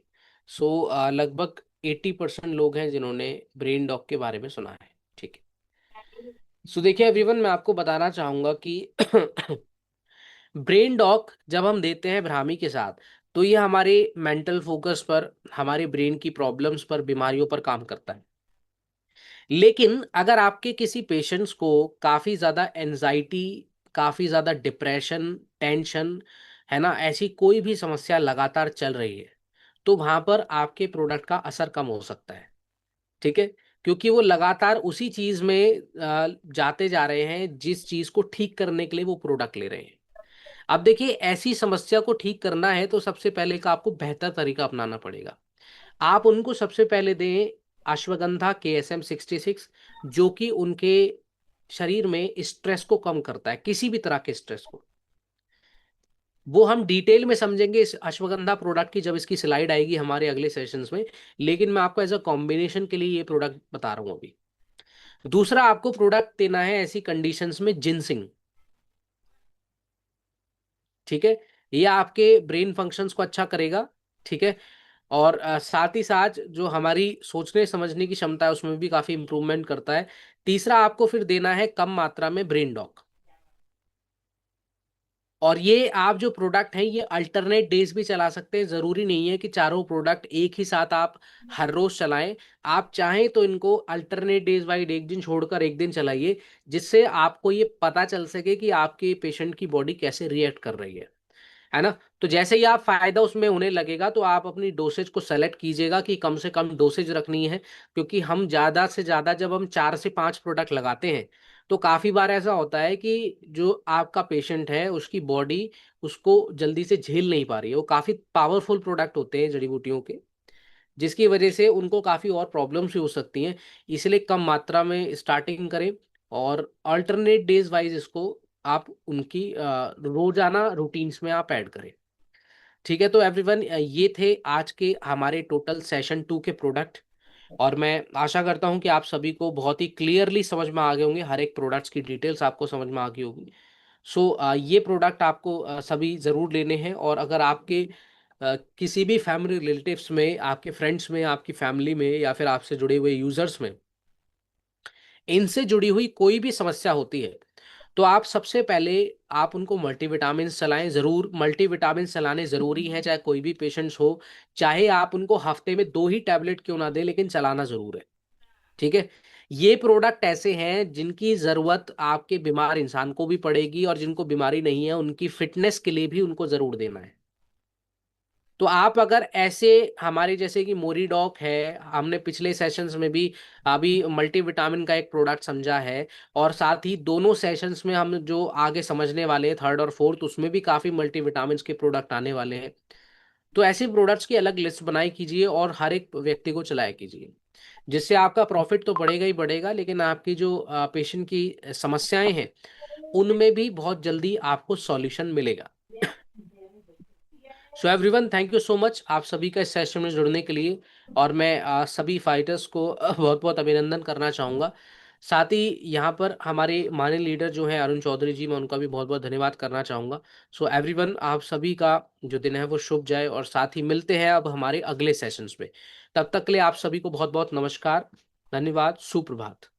सो लगभग 80% लोग हैं जिन्होंने ब्रेन डॉग के बारे में सुना है। ठीक है, सो देखिए एवरीवन, मैं आपको बताना चाहूंगा कि ब्रेन डॉग जब हम देते हैं भ्रामी के साथ, तो ये हमारे मेंटल फोकस पर, हमारे ब्रेन की प्रॉब्लम्स पर, बीमारियों पर काम करता है। लेकिन अगर आपके किसी पेशेंट्स को काफ़ी ज़्यादा एनजाइटी, काफ़ी ज़्यादा डिप्रेशन, टेंशन, है ना, ऐसी कोई भी समस्या लगातार चल रही है, तो वहां पर आपके प्रोडक्ट का असर कम हो सकता है। ठीक है, क्योंकि वो लगातार उसी चीज में जाते जा रहे हैं जिस चीज को ठीक करने के लिए वो प्रोडक्ट ले रहे हैं। अब देखिए, ऐसी समस्या को ठीक करना है तो सबसे पहले का आपको बेहतर तरीका अपनाना पड़ेगा। आप उनको सबसे पहले दें अश्वगंधा KSM-66, जो कि उनके शरीर में स्ट्रेस को कम करता है, किसी भी तरह के स्ट्रेस को। वो हम डिटेल में समझेंगे इस अश्वगंधा प्रोडक्ट की जब इसकी स्लाइड आएगी हमारे अगले सेशंस में। लेकिन मैं आपको एज अ कॉम्बिनेशन के लिए ये प्रोडक्ट बता रहा हूँ अभी। दूसरा आपको प्रोडक्ट देना है ऐसी कंडीशंस में जिनसिंग। ठीक है, ये आपके ब्रेन फंक्शंस को अच्छा करेगा। ठीक है, और साथ ही साथ जो हमारी सोचने समझने की क्षमता है उसमें भी काफी इंप्रूवमेंट करता है। तीसरा आपको फिर देना है कम मात्रा में ब्रेन डॉक। और ये आप जो प्रोडक्ट हैं ये अल्टरनेट डेज भी चला सकते हैं, जरूरी नहीं है कि चारों प्रोडक्ट एक ही साथ आप हर रोज चलाएं। आप चाहें तो इनको अल्टरनेट डेज वाइज एक दिन छोड़कर एक दिन चलाइए, जिससे आपको ये पता चल सके कि आपके पेशेंट की बॉडी कैसे रिएक्ट कर रही है ना। तो जैसे ही आप फायदा उसमें होने लगेगा तो आप अपनी डोसेज को सेलेक्ट कीजिएगा कि कम से कम डोसेज रखनी है, क्योंकि हम ज्यादा से ज्यादा जब हम 4 से 5 प्रोडक्ट लगाते हैं तो काफी बार ऐसा होता है कि जो आपका पेशेंट है उसकी बॉडी उसको जल्दी से झेल नहीं पा रही है। वो काफी पावरफुल प्रोडक्ट होते हैं जड़ी बूटियों के, जिसकी वजह से उनको काफी और प्रॉब्लम्स भी हो सकती हैं। इसलिए कम मात्रा में स्टार्टिंग करें और अल्टरनेट डेज वाइज इसको आप उनकी रोजाना रूटीन्स में आप ऐड करें। ठीक है, तो एवरीवन ये थे आज के हमारे टोटल सेशन 2 के प्रोडक्ट। और मैं आशा करता हूं कि आप सभी को बहुत ही क्लियरली समझ में आ गए होंगे, हर एक प्रोडक्ट्स की डिटेल्स आपको समझ में आ गई होगी। सो ये प्रोडक्ट आपको सभी ज़रूर लेने हैं। और अगर आपके किसी भी फैमिली रिलेटिव्स में, आपके फ्रेंड्स में, आपकी फैमिली में या फिर आपसे जुड़े हुए यूजर्स में इनसे जुड़ी हुई कोई भी समस्या होती है, तो आप सबसे पहले आप उनको मल्टीविटामिन चलाएं। ज़रूर मल्टीविटामिन चलाने ज़रूरी है, चाहे कोई भी पेशेंट्स हो, चाहे आप उनको हफ्ते में 2 ही टैबलेट क्यों ना दें, लेकिन चलाना ज़रूर है। ठीक है, ये प्रोडक्ट ऐसे हैं जिनकी ज़रूरत आपके बीमार इंसान को भी पड़ेगी, और जिनको बीमारी नहीं है उनकी फिटनेस के लिए भी उनको ज़रूर देना है। तो आप अगर ऐसे हमारे जैसे कि मोरीडॉक है, हमने पिछले सेशंस में भी अभी मल्टीविटामिन का एक प्रोडक्ट समझा है, और साथ ही दोनों सेशंस में हम जो आगे समझने वाले हैं थर्ड और फोर्थ, उसमें भी काफ़ी मल्टीविटामिन के प्रोडक्ट आने वाले हैं। तो ऐसे प्रोडक्ट्स की अलग लिस्ट बनाई कीजिए और हर एक व्यक्ति को चलाया कीजिए, जिससे आपका प्रॉफिट तो बढ़ेगा ही बढ़ेगा, लेकिन आपकी जो पेशेंट की समस्याएं हैं उनमें भी बहुत जल्दी आपको सॉल्यूशन मिलेगा। So everyone, thank you so much आप सभी का इस सेशन में जुड़ने के लिए। और मैं सभी फाइटर्स को बहुत बहुत अभिनंदन करना चाहूँगा। साथ ही यहाँ पर हमारे माननीय लीडर जो हैं अरुण चौधरी जी, मैं उनका भी बहुत बहुत धन्यवाद करना चाहूँगा। सो एवरीवन, आप सभी का जो दिन है वो शुभ जाए, और साथ ही मिलते हैं अब हमारे अगले सेशंस में। तब तक के लिए आप सभी को बहुत बहुत नमस्कार, धन्यवाद, सुप्रभात।